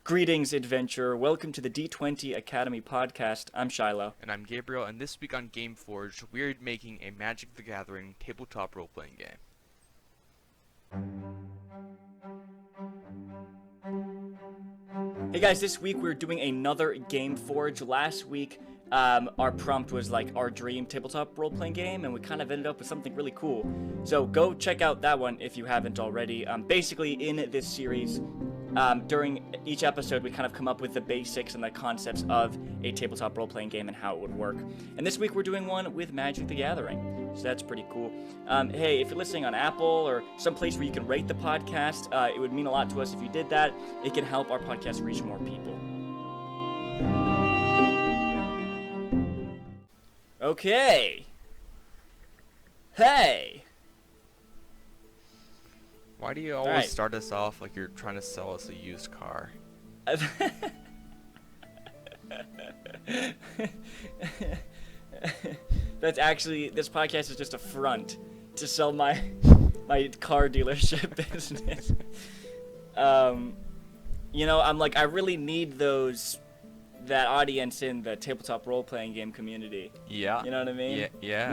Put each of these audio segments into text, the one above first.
Greetings, adventurer. Welcome to the D20 Academy podcast. I'm Shiloh. And I'm Gabriel, and this week on Gameforge, we're making a Magic the Gathering tabletop role-playing game. Hey guys, this week we're doing another Gameforge. Last week, our prompt was like our dream tabletop role-playing game, and we kind of ended up with something really cool. So go check out that one if you haven't already. Basically, in this series, during each episode, we kind of come up with the basics and the concepts of a tabletop role-playing game and how it would work. And this week we're doing one with Magic the Gathering, so that's pretty cool. Hey, if you're listening on Apple or some place where you can rate the podcast, it would mean a lot to us if you did that. It can help our podcast reach more people. Okay. Hey. Why do you always start us off like you're trying to sell us a used car? That's actually, this podcast is just a front to sell my car dealership business. You know, I'm like, I really need that audience in the tabletop role-playing game community. Yeah. You know what I mean? Yeah.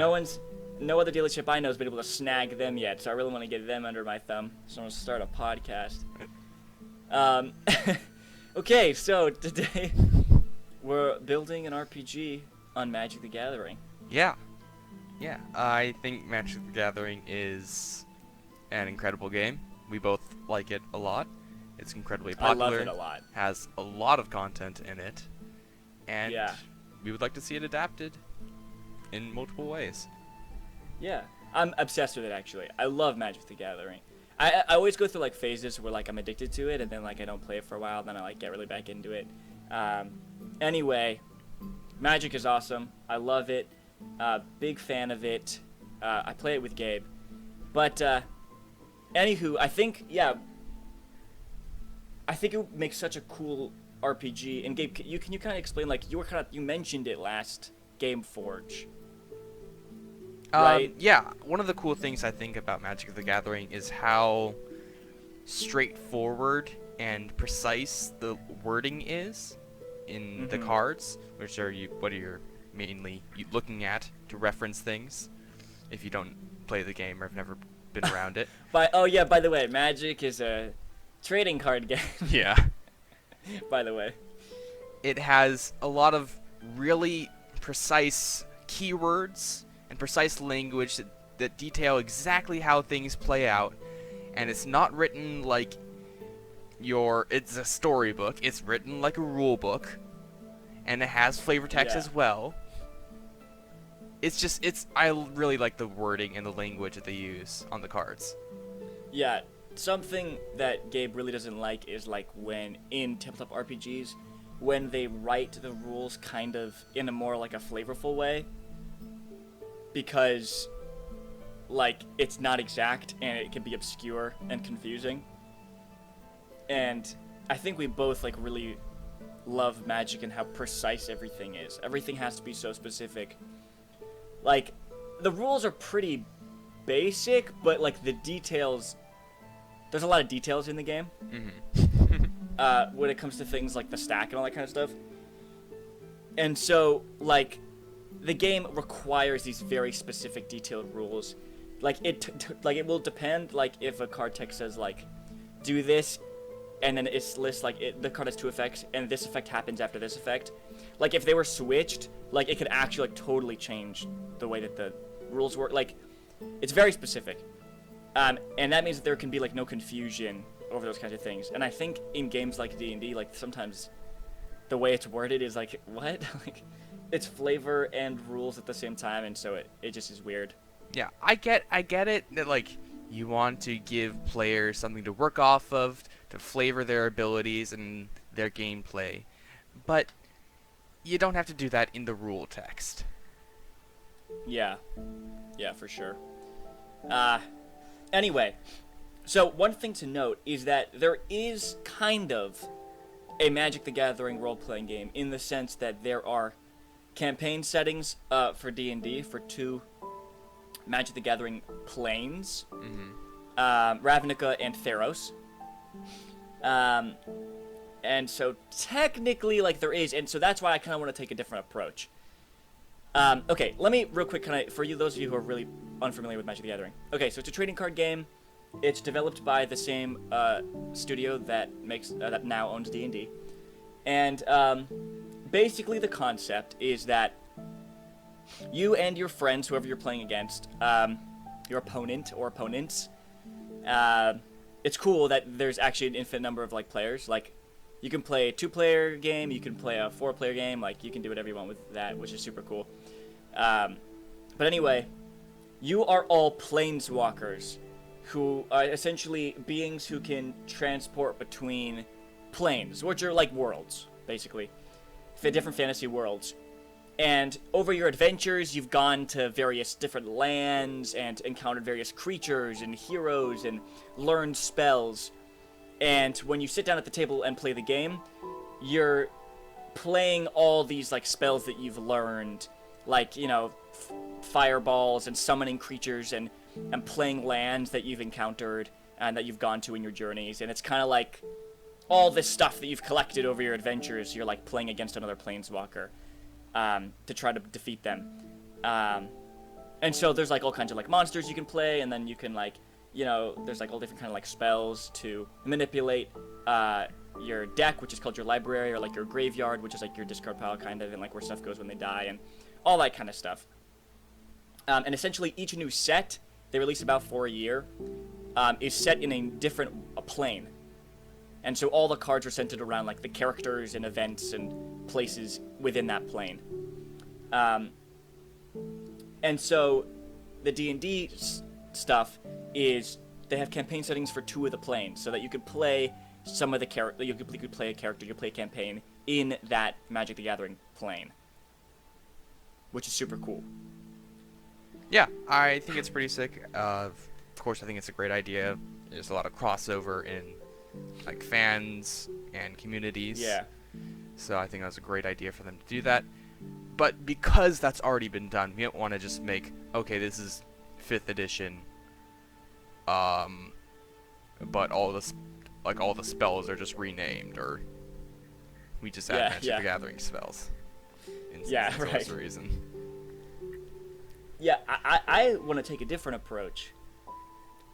No other dealership I know has been able to snag them yet, so I really want to get them under my thumb. So I'm going to start a podcast. Okay, so today we're building an RPG on Magic the Gathering. Yeah. I think Magic the Gathering is an incredible game. We both like it a lot. It's incredibly popular. I love it a lot. Has a lot of content in it. And we would like to see it adapted in multiple ways. Yeah, I'm obsessed with it, actually. I love Magic the Gathering. I always go through like phases where like I'm addicted to it, and then like I don't play it for a while, and then I like get really back into it. Anyway, Magic is awesome. I love it. Big fan of it. I play it with Gabe. But anywho, I think it would make such a cool RPG. And Gabe, can you kind of explain, like, you mentioned it last Gameforge. Right. Yeah, one of the cool things I think about Magic the Gathering is how straightforward and precise the wording is in the cards, which are what are you mainly looking at to reference things if you don't play the game or have never been around it. By the way, Magic is a trading card game. Yeah. By the way. It has a lot of really precise keywords and precise language that detail exactly how things play out, and it's not written like it's a storybook. It's written like a rule book, and it has flavor text as well. I really like the wording and the language that they use on the cards. Yeah, something that Gabe really doesn't like is like when in tabletop RPGs, when they write the rules kind of in a more like a flavorful way, because like it's not exact and it can be obscure and confusing. And I think we both like really love Magic and how precise everything is. Everything has to be so specific. Like, the rules are pretty basic, but like the details, there's a lot of details in the game. When it comes to things like the stack and all that kind of stuff. And so like the game requires these very specific detailed rules. Like it will depend, like if a card text says like do this, and then it's lists like the card has two effects and this effect happens after this effect. Like if they were switched, like it could actually like totally change the way that the rules work. Like it's very specific. And that means that there can be like no confusion over those kinds of things. And I think in games like D&D, like sometimes the way it's worded is like, what? Like it's flavor and rules at the same time, and so it just is weird. Yeah, I get it that like you want to give players something to work off of to flavor their abilities and their gameplay, but you don't have to do that in the rule text. Yeah, for sure. Anyway, so one thing to note is that there is kind of a Magic the Gathering role-playing game in the sense that there are campaign settings for D&D for two Magic the Gathering planes, Ravnica and Theros. And so technically, like, there is, and so that's why I kind of want to take a different approach. Okay, let me real quick, for those of you who are really unfamiliar with Magic the Gathering. Okay, so it's a trading card game. It's developed by the same studio that that now owns D&D. And basically the concept is that you and your friends, whoever you're playing against, your opponent or opponents, it's cool that there's actually an infinite number of, like, players. Like, you can play a 2-player game, you can play a 4-player game, like, you can do whatever you want with that, which is super cool. But anyway, you are all planeswalkers, who are essentially beings who can transport between planes, which are like worlds, basically. Different fantasy worlds. And over your adventures, you've gone to various different lands and encountered various creatures and heroes and learned spells. And when you sit down at the table and play the game, you're playing all these, like, spells that you've learned, like, you know, fireballs and summoning creatures and playing lands that you've encountered and that you've gone to in your journeys. And it's kind of like all this stuff that you've collected over your adventures, you're, like, playing against another planeswalker to try to defeat them. And so there's, like, all kinds of, like, monsters you can play, and then you can, like, you know, there's, like, all different kind of, like, spells to manipulate your deck, which is called your library, or, like, your graveyard, which is, like, your discard pile, kind of, and, like, where stuff goes when they die, and all that kind of stuff. And essentially each new set, they release about for a year, is set in a different plane. And so all the cards are centered around, like, the characters and events and places within that plane. And so the D&D stuff is they have campaign settings for 2 of the planes, so that you could play some of the character. You could play a character, you could play a campaign in that Magic the Gathering plane, which is super cool. Yeah, I think it's pretty sick. Of course, I think it's a great idea. There's a lot of crossover in, like, fans and communities. Yeah. So I think that was a great idea for them to do that. But because that's already been done, we don't want to just make, okay, this is 5th edition, but all the spells are just renamed, or we just add Magic the Gathering spells. That's the reason. Yeah, I want to take a different approach.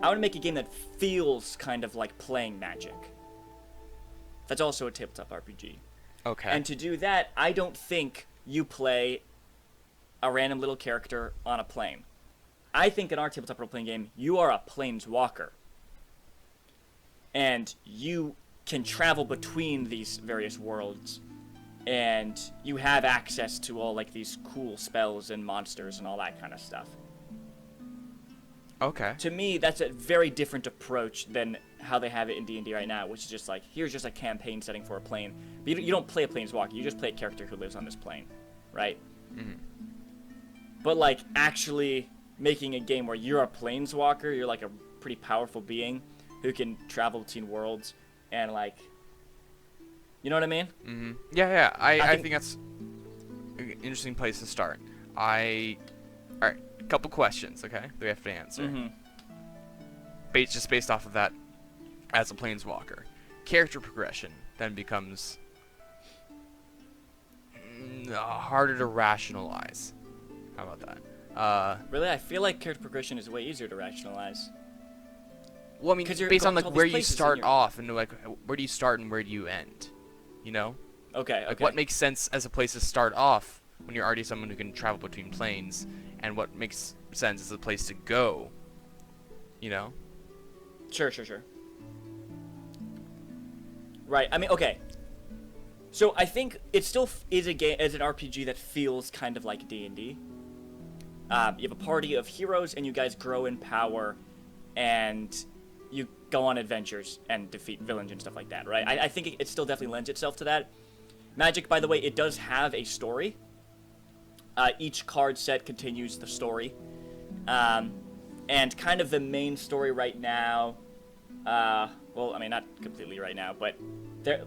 I want to make a game that feels kind of like playing Magic. That's also a tabletop RPG. Okay. And to do that, I don't think you play a random little character on a plane. I think in our tabletop role-playing game, you are a planeswalker. And you can travel between these various worlds. And you have access to all, like, these cool spells and monsters and all that kind of stuff. Okay. To me, that's a very different approach than how they have it in D&D right now, which is just like, here's just a campaign setting for a plane. But you don't play a planeswalker, you just play a character who lives on this plane, right? Mm-hmm. But, like, actually making a game where you're a planeswalker, you're, like, a pretty powerful being who can travel between worlds and, like, you know what I mean? Mm-hmm. Yeah. I think that's an interesting place to start. Alright, a couple questions, okay, that we have to answer. Mm-hmm. Just based off of that, as a planeswalker. Character progression then becomes harder to rationalize. How about that? Really? I feel like character progression is way easier to rationalize. Well, I mean, based on, like, where you start off, and, like, where do you start and where do you end? You know? Okay. Like, what makes sense as a place to start off when you're already someone who can travel between planes, and what makes sense as a place to go? You know? Sure. Right. I mean, okay. So I think it still is a game as an RPG that feels kind of like D&D. You have a party of heroes, and you guys grow in power, and you go on adventures and defeat villains and stuff like that, right? I think it still definitely lends itself to that. Magic, by the way, it does have a story. Each card set continues the story. And kind of the main story right now, well, I mean, not completely right now, but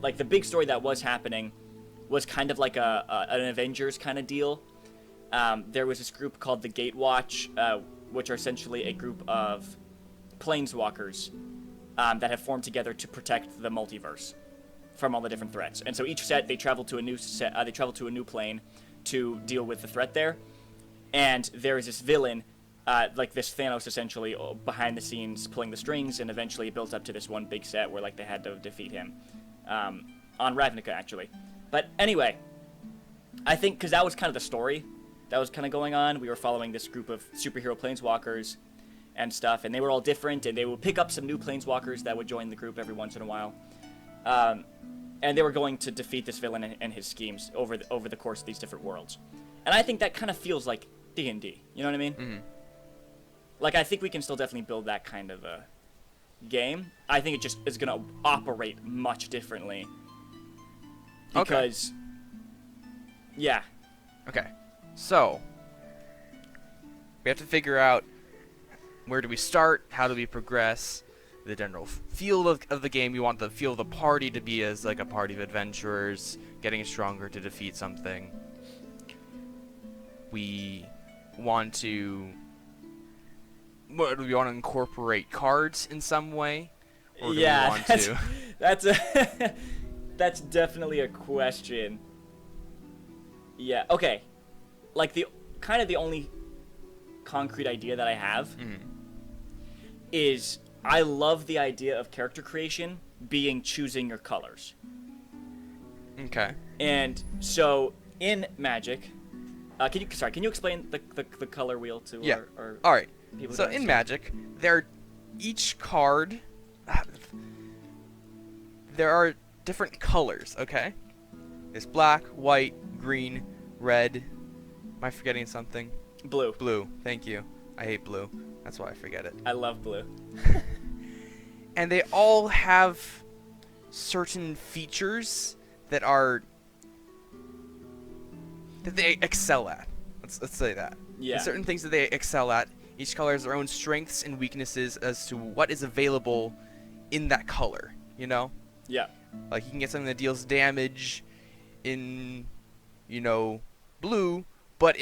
like the big story that was happening was kind of like an Avengers kind of deal. There was this group called the Gatewatch, which are essentially a group of planeswalkers that have formed together to protect the multiverse. from all the different threats. And so each set they travel to a new set. They travel to a new plane to deal with the threat there. And there is this villain, like this Thanos essentially behind the scenes pulling the strings, and eventually it builds up to this one big set where like they had to defeat him on Ravnica actually. But anyway, I think because that was kind of the story that was kind of going on. We were following this group of superhero planeswalkers and stuff, and they were all different, and they would pick up some new planeswalkers that would join the group every once in a while. And they were going to defeat this villain and his schemes over the course of these different worlds. And I think that kind of feels like D&D. You know what I mean? Mm-hmm. Like, I think we can still definitely build that kind of a game. I think it just is going to operate much differently. Because, yeah. Okay. So, we have to figure out where do we start, how do we progress, the general feel of the game. We want the feel of the party to be as like a party of adventurers, getting stronger to defeat something. We want to... What, do we want to incorporate cards in some way? Or do we want to... that's a... That's definitely a question. Yeah, okay. Like, the only concrete idea that I have is I love the idea of character creation being choosing your colors. Okay. And so, in Magic... can you explain the color wheel to our all right. people? So in Magic, each card, there are different colors. Okay, there's black, white, green, red. Am I forgetting something? Blue. Blue. Thank you. I hate blue. That's why I forget it. I love blue. And they all have certain features that they excel at. Let's say that. Yeah. There's certain things that they excel at. Each color has their own strengths and weaknesses as to what is available in that color, you know? Yeah. Like, you can get something that deals damage in, blue, but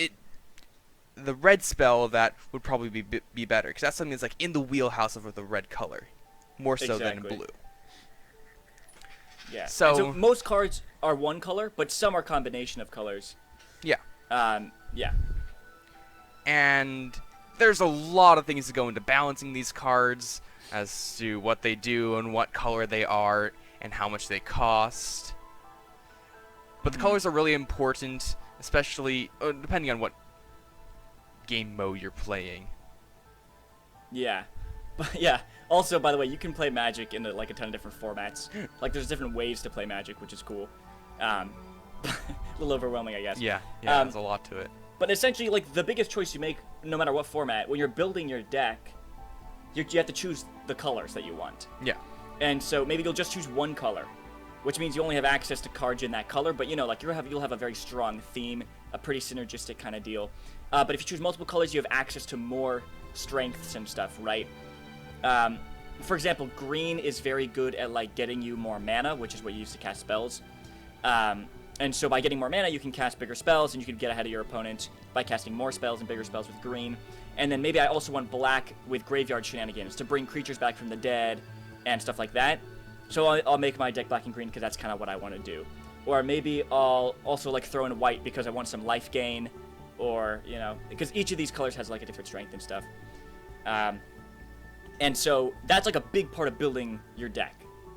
the red spell of that would probably be better, because that's something that's, like, in the wheelhouse of the red color, more so than in blue. Yeah. So most cards are one color, but some are combination of colors. Yeah. Yeah. And there's a lot of things that go into balancing these cards as to what they do and what color they are and how much they cost. But the colors are really important, especially depending on what game mode you're playing. Yeah. But yeah. Also, by the way, you can play Magic in like a ton of different formats. Like, there's different ways to play Magic, which is cool. A little overwhelming, I guess. Yeah, there's a lot to it. But essentially, like, the biggest choice you make, no matter what format, when you're building your deck, you have to choose the colors that you want. Yeah. And so maybe you'll just choose one color, which means you only have access to cards in that color, but, like, you'll have a very strong theme, a pretty synergistic kind of deal. But if you choose multiple colors, you have access to more strengths and stuff, right? For example, green is very good at, like, getting you more mana, which is what you use to cast spells. And so by getting more mana, you can cast bigger spells, and you can get ahead of your opponent by casting more spells and bigger spells with green. And then maybe I also want black with graveyard shenanigans to bring creatures back from the dead and stuff like that. So I'll make my deck black and green because that's kind of what I want to do. Or maybe I'll also, like, throw in white because I want some life gain, or, because each of these colors has, like, a different strength and stuff. And so that's, like, a big part of building your deck,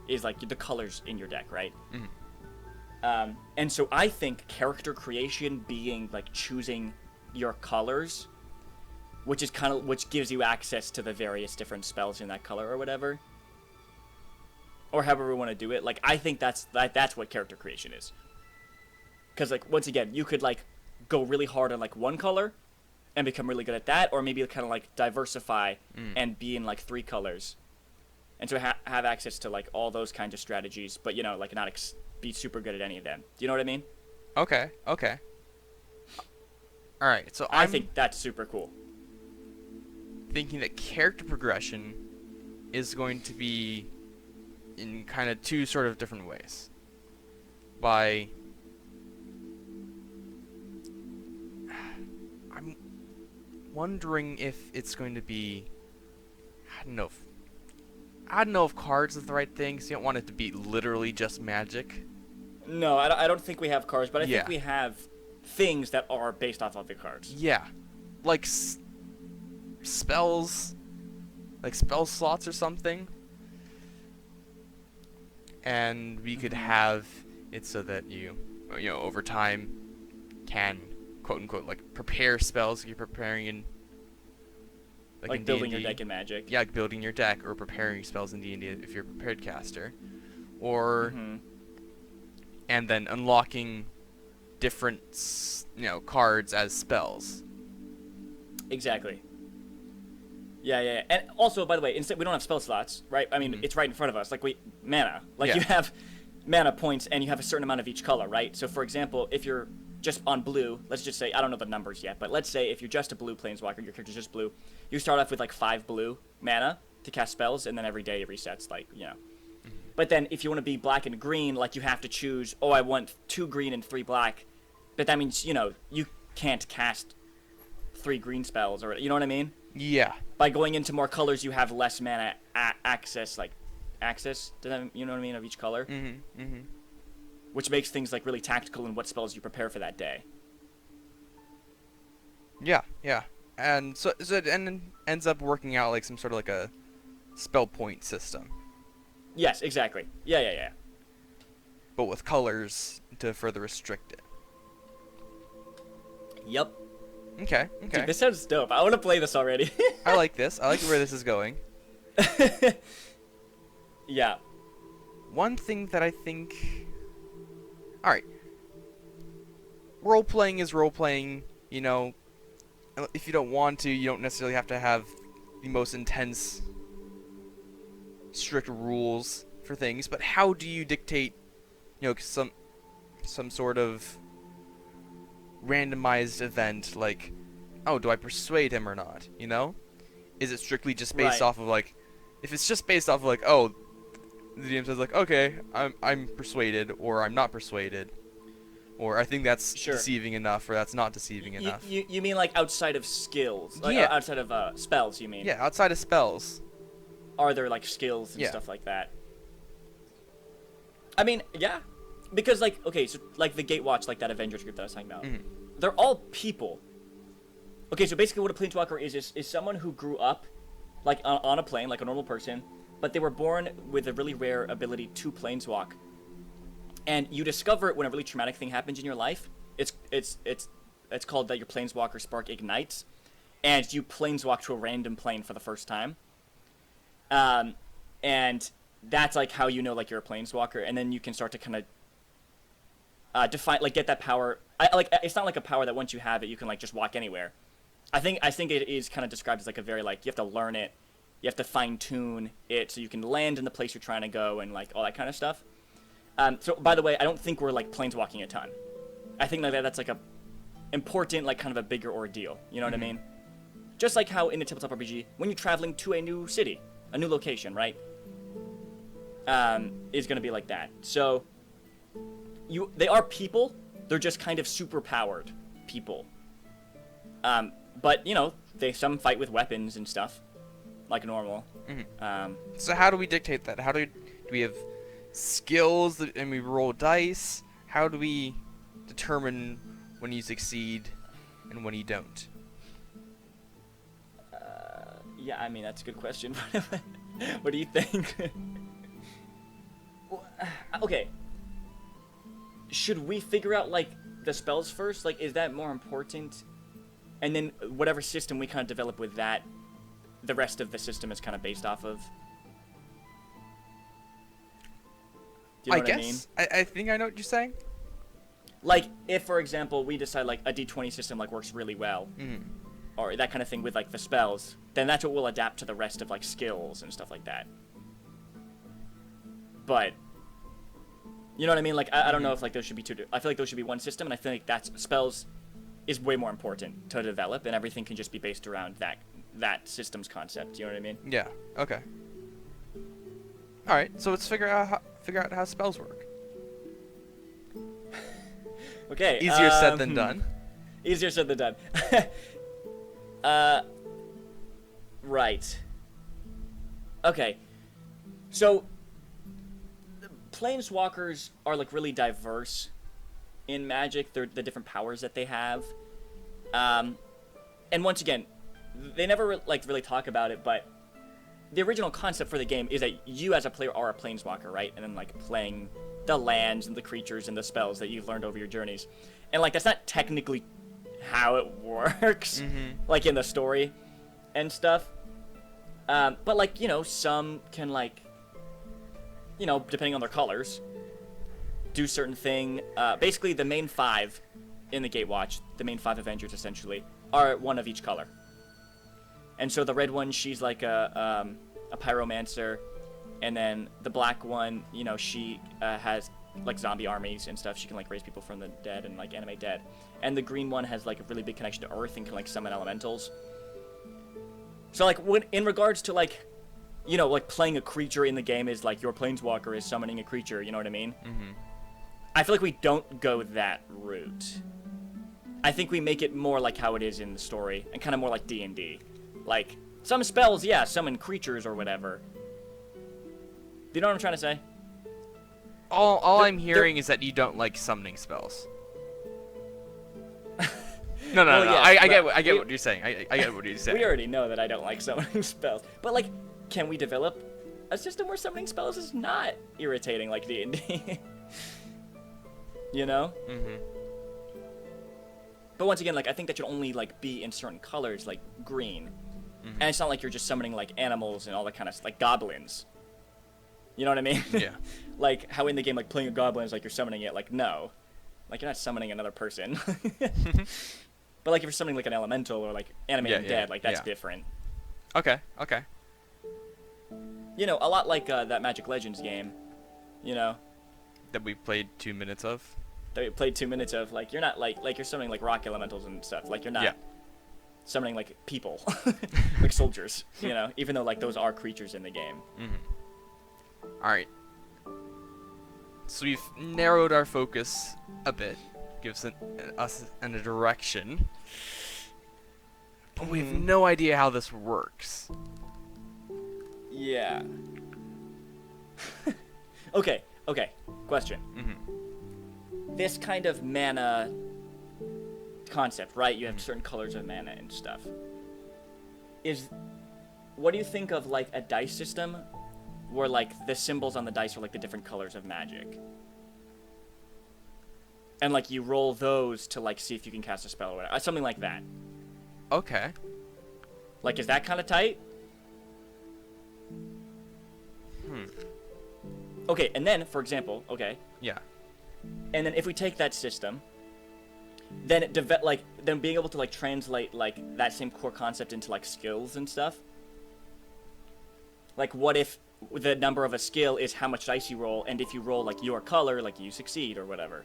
is, like, the colors in your deck, right? Mm-hmm. And so I think character creation being, like, choosing your colors, which gives you access to the various different spells in that color or whatever, or however we want to do it. Like, I think that's what character creation is. Because, like, once again, you could, like, go really hard on, like, one color and become really good at that, or maybe kind of, like, diversify and be in, like, 3 colors, and so have access to, like, all those kinds of strategies, but, like, not be super good at any of them. Do you know what I mean? Okay. All right. So I think that's super cool. Thinking that character progression is going to be in kind of 2 sort of different ways. I'm wondering if it's going to be, I I don't know if cards is the right thing, 'cause you don't want it to be literally just magic. No, I don't think we have cards, but I Yeah. think we have things that are based off of the cards. Yeah, like spells, like spell slots or something. And we could have it so that you know, over time can quote unquote like prepare spells. You're preparing in Like in building your D&D. deck in Magic. Yeah, like building your deck or preparing spells in D&D if you're a prepared caster, or and then unlocking different cards as spells. Exactly. Yeah. And also, by the way, instead we don't have spell slots, right? I mean, it's right in front of us. Like mana. Like you have mana points, and you have a certain amount of each color, right? So, for example, if you're just on blue, let's just say, I don't know the numbers yet, but let's say if you're just a blue planeswalker, your character's just blue, you start off with like 5 blue mana to cast spells, and then every day it resets, like, you know. But then if you want to be black and green, like you have to choose, I want 2 green and 3 black. But that means, you can't cast 3 green spells, or, you know what I mean? Yeah. By going into more colors, you have less mana access, does that, you know what I mean, of each color? Which makes things like really tactical in what spells you prepare for that day. Yeah. And so it ends up working out like some sort of like a spell point system. Yes, exactly. Yeah. But with colors to further restrict it. Yep. Okay. Dude, this sounds dope. I want to play this already. I like this. I like where this is going. Yeah. One thing that I think... Alright. Role-playing is role-playing, if you don't want to, you don't necessarily have to have the most intense, strict rules for things, but how do you dictate, some sort of randomized event, like, oh, do I persuade him or not, Is it strictly just based off of, like, if it's just based off of, like, oh, the DM says, like, okay, I'm persuaded, or I'm not persuaded, or I think that's deceiving enough, or that's not deceiving enough. You mean like outside of skills? Like, yeah. Outside of spells, you mean? Yeah, outside of spells. Are there like skills and stuff like that? I mean, yeah. Because like, okay, so like the Gatewatch, like that Avengers group that I was talking about, they're all people. Okay, so basically what a planeswalker is someone who grew up like on a plane, like a normal person, but they were born with a really rare ability to planeswalk. And you discover it when a really traumatic thing happens in your life. It's called that your planeswalker spark ignites, and you planeswalk to a random plane for the first time. And that's like how you know like you're a planeswalker, and then you can start to kind of define, like, get that power. It's not like a power that once you have it you can like just walk anywhere. I think it is kind of described as like a very, like, you have to learn it, you have to fine tune it so you can land in the place you're trying to go, and like all that kind of stuff. So by the way, I don't think we're like planeswalking a ton. I think that's like a important, like, kind of a bigger ordeal. You know what I mean? Just like how in a tabletop RPG, when you're traveling to a new city, a new location, right? Is going to be like that. So they are people. They're just kind of super powered people. But some fight with weapons and stuff, like normal. So how do we dictate that? Do we have skills and we roll dice? How do we determine when you succeed and when you don't? Yeah, I mean, that's a good question. What do you think? Okay. Should we figure out, like, the spells first? Like, is that more important? And then whatever system we kind of develop with that, the rest of the system is kind of based off of? Do you know what I mean? I think I know what you're saying. Like, if, for example, we decide, like, a D20 system, like, works really well, or that kind of thing with, like, the spells, then that's what we'll adapt to the rest of, like, skills and stuff like that. But, you know what I mean? Like, I don't know if, like, those should be two. I feel like those should be one system, and I feel like spells is way more important to develop, and everything can just be based around that system's concept. You know what I mean? Yeah. Okay. All right. So let's figure out how spells work. Okay. Easier said than done. Easier said than done. Right. Okay. So, planeswalkers are like really diverse in Magic. They're the different powers that they have. And once again, they never like really talk about it, but the original concept for the game is that you as a player are a planeswalker, right? And then like playing the lands and the creatures and the spells that you've learned over your journeys. And like that's not technically how it works, like in the story and stuff. But like, you know, some can like, you know, depending on their colors, do certain thing. Basically, the main 5 in the Gatewatch, the main 5 Avengers essentially, are one of each color. And so the red one, she's like a pyromancer, and then the black one, you know, she has like zombie armies and stuff. She can like raise people from the dead and like animate dead. And the green one has like a really big connection to Earth and can like summon elementals. So like when in regards to like, you know, like playing a creature in the game is like your planeswalker is summoning a creature. You know what I mean? I feel like we don't go that route. I think we make it more like how it is in the story, and kind of more like D&D. Like, some spells, yeah, summon creatures or whatever. Do you know what I'm trying to say? All I'm hearing is that you don't like summoning spells. No. Yeah, I get what you're saying. I get what you're saying. We already know that I don't like summoning spells. But, like, can we develop a system where summoning spells is not irritating like D&D? You know? But once again, like, I think that should only, like, be in certain colors, like green. And it's not like you're just summoning, like, animals and all that kind of, like, goblins. You know what I mean? Yeah. Like, how in the game, like, playing a goblin is like you're summoning it. Like, no. Like, you're not summoning another person. But, like, if you're summoning, like, an elemental or, like, animating dead, like, that's different. Okay. You know, a lot like that Magic Legends game, you know? That we played 2 minutes of? That we played 2 minutes of. Like, you're not, like you're summoning, like, rock elementals and stuff. Like, you're not summoning, like, people. Like, soldiers, you know? Even though, like, those are creatures in the game. Alright. So we've narrowed our focus a bit. Gives us a direction. But we have no idea how this works. Yeah. Okay. Question. This kind of mana concept, right? You have certain colors of mana and stuff. What do you think of, like, a dice system where, like, the symbols on the dice are, like, the different colors of magic? And, like, you roll those to, like, see if you can cast a spell or whatever. Something like that. Okay. Like, is that kind of tight? Okay, and then, for example, Yeah. and then if we take that system, then then being able to, like, translate, like, that same core concept into, like, skills and stuff. Like, what if the number of a skill is how much dice you roll, and if you roll, like, your color, like, you succeed or whatever.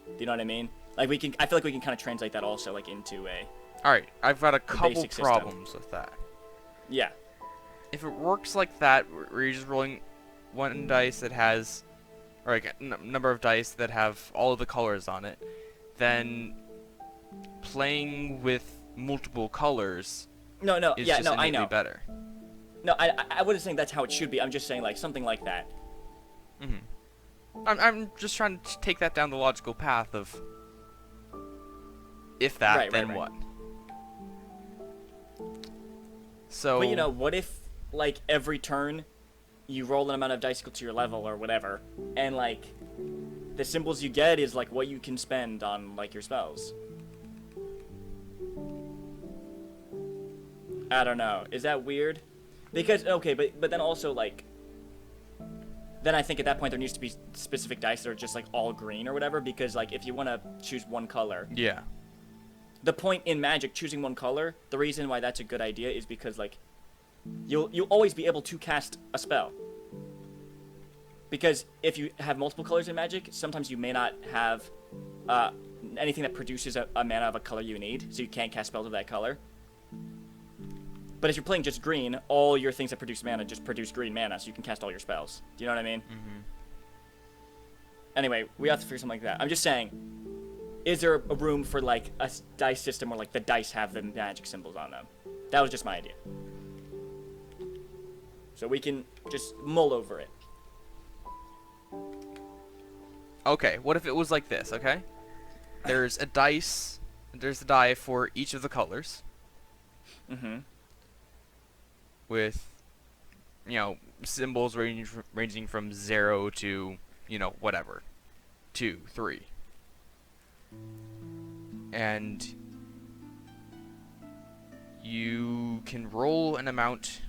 Do you know what I mean? Like, I feel like we can kind of translate that also, like, into a... Alright, I've got a couple basic system. problems with that. Yeah. If it works like that, where you're just rolling one dice that has, or like a number of dice that have all of the colors on it, then playing with multiple colors is just I know. better. No, I wasn't saying that's how it should be. I'm just saying, like, something like that. I'm just trying to take that down the logical path of, if that, then what? So. But, you know, what if, like, every turn you roll an amount of dice equal to your level or whatever, and, like, the symbols you get is, like, what you can spend on, like, your spells? I don't know. Is that weird? Because, okay, but then also, like, then I think at that point there needs to be specific dice that are just, like, all green or whatever, because, like, if you want to choose one color... Yeah. The point in Magic, choosing one color, the reason why that's a good idea is because, like, you'll always be able to cast a spell. Because if you have multiple colors in Magic, sometimes you may not have anything that produces a mana of a color you need, so you can't cast spells of that color. But if you're playing just green, all your things that produce mana just produce green mana, so you can cast all your spells. Do you know what I mean? Anyway, we have to figure something like that. I'm just saying, is there a room for, like, a dice system where, like, the dice have the magic symbols on them? That was just my idea. So we can just mull over it. Okay, what if it was like this, okay? There's a dice, there's a die for each of the colors. Mm-hmm. With, symbols ranging from 0 to, whatever. 2, 3. And you can roll an amount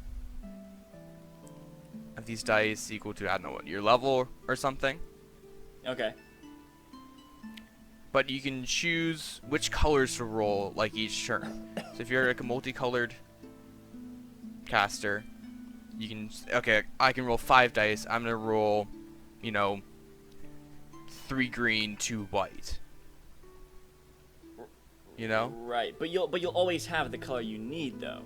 of these dice equal to, I don't know what, your level or something. Okay. But you can choose which colors to roll, like, each turn. So if you're, like, a multicolored caster, you can... Okay, I can roll 5 dice. I'm gonna roll, 3 green, 2 white. You know? Right, but you'll always have the color you need, though.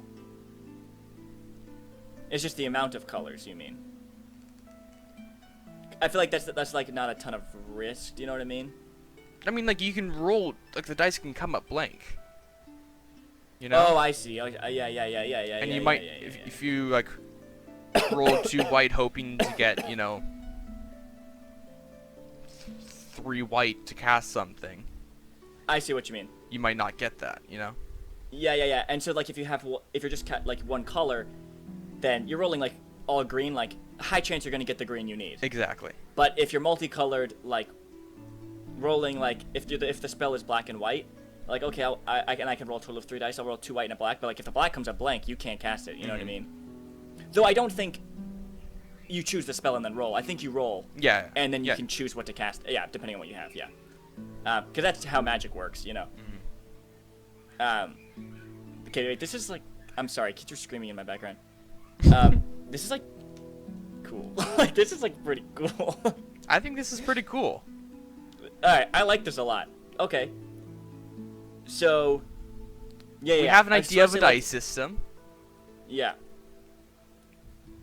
It's just the amount of colors, you mean? I feel like that's like not a ton of risk. Do you know what I mean? I mean, like, you can roll, like, the dice can come up blank. You know? Oh, I see. Oh, yeah. And you might, if you, like, roll 2 white hoping to get, 3 white to cast something. I see what you mean. You might not get that, you know? Yeah. And so, like, if you're just like one color, then you're rolling like all green. Like, high chance you're gonna get the green you need. Exactly. But if you're multicolored, like, rolling like if the spell is black and white, like, okay, I can roll a total of 3 dice. I'll roll 2 white and a black. But like, if the black comes up blank, you can't cast it. You know what I mean? Though I don't think you choose the spell and then roll. I think you roll. Yeah. And then you can choose what to cast. Yeah, depending on what you have. Yeah. Because that's how magic works. You know. Okay, wait. This is like. I'm sorry. Kids are screaming in my background. This is like cool. Like, this is like pretty cool. I think this is pretty cool. Alright, I like this a lot. Okay. So, yeah. We have an idea of a dice system. Yeah.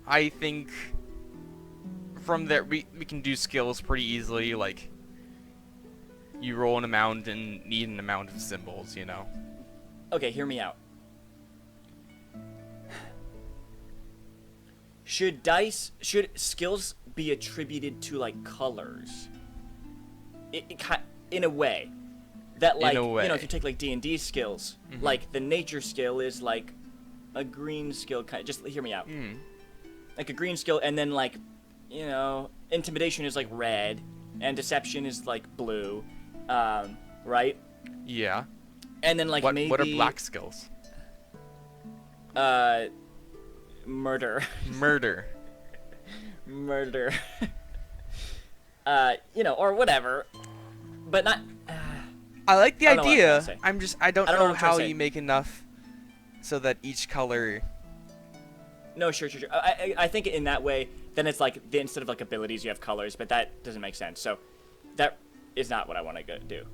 I think from there we can do skills pretty easily, like you roll an amount and need an amount of symbols, you know. Okay, hear me out. Should skills be attributed to, like, colors? In a way. That, like, if you take, like, D&D skills, like, the nature skill is, like, a green skill, just hear me out. Like, a green skill, and then, like, intimidation is, like, red, and deception is, like, blue, right? Yeah. And then, like, maybe... What are black skills? Murder. Murder. Or whatever. But not... I like the idea. I don't know what I'm how trying to you make enough so that each color... No, sure. I think in that way, then it's like, instead of, like, abilities, you have colors, but that doesn't make sense. So that is not what I want to do.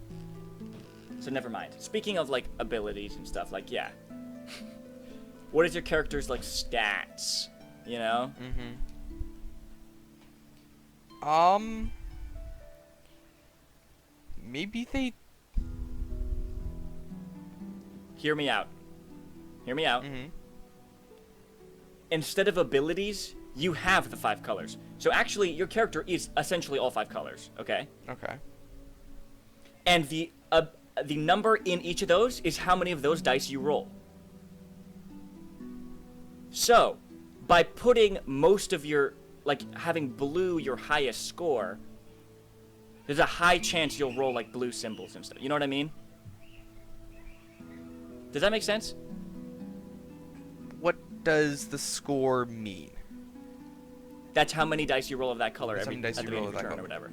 So never mind. Speaking of, like, abilities and stuff, like, yeah. What is your character's, like, stats? You know? Maybe they... Hear me out. Instead of abilities, you have the 5 colors. So actually, your character is essentially all 5 colors, okay? Okay. And the number in each of those is how many of those dice you roll. So, by putting most of your, like, having blue your highest score, there's a high chance you'll roll, like, blue symbols and stuff. You know what I mean? Does that make sense? What does the score mean? That's how many dice you roll of that color at the beginning of your turn or whatever.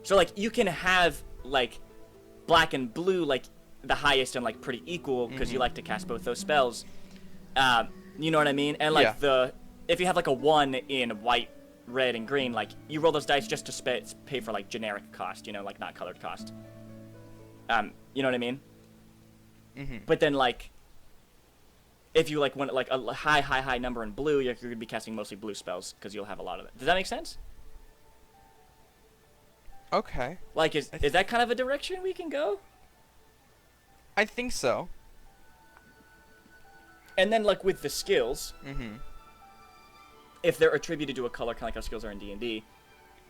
So, like, you can have, like, black and blue, like, the highest and, like, pretty equal, because you like to cast both those spells. You know what I mean? And, like, if you have, like, a 1 in white, red, and green, like, you roll those dice just to pay for, like, generic cost, like, not colored cost. You know what I mean? But then, like, if you, like, want, like, a high number in blue, you're going to be casting mostly blue spells, because you'll have a lot of it. Does that make sense? Okay. Like, is that kind of a direction we can go? I think so. And then, like, with the skills, if they're attributed to a color, kind of like how skills are in D&D,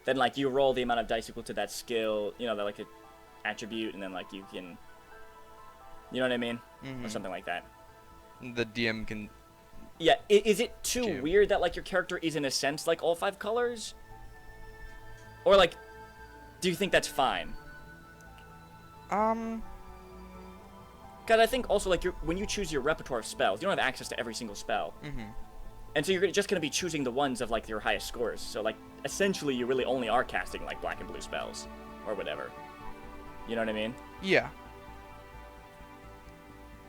then like you roll the amount of dice equal to that skill, you know, that like an attribute, and then like you can, you know what I mean, or something like that. The DM can. Yeah, is it too weird that like your character is in a sense like all 5 colors, or like, do you think that's fine? Because I think also like when you choose your repertoire of spells, you don't have access to every single spell. And so you're just going to be choosing the ones of, like, your highest scores. So, like, essentially you really only are casting, like, black and blue spells. Or whatever. You know what I mean? Yeah.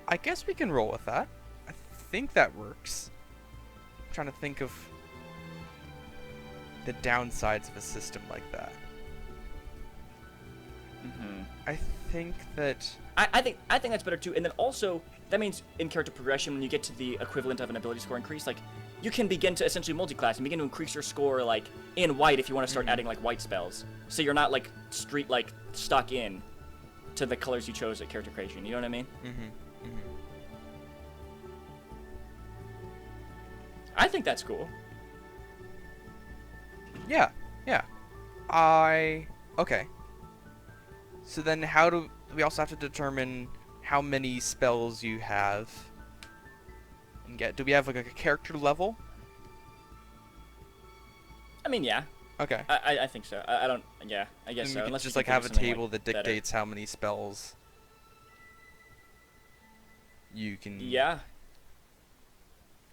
I guess we can roll with that. I think that works. I'm trying to think of the downsides of a system like that. I think that... I think that's better, too. And then also, that means in character progression, when you get to the equivalent of an ability score increase, like, you can begin to essentially multi-class and begin to increase your score, like, in white if you want to start adding, like, white spells. So you're not, like, stuck in to the colors you chose at character creation. You know what I mean? I think that's cool. Yeah. Okay. So then how do... We also have to determine how many spells you have. Do we have like a character level? I mean, yeah. Okay. I think so. I don't. Yeah, I guess so. Unless just like have a table that dictates how many spells you can. Yeah.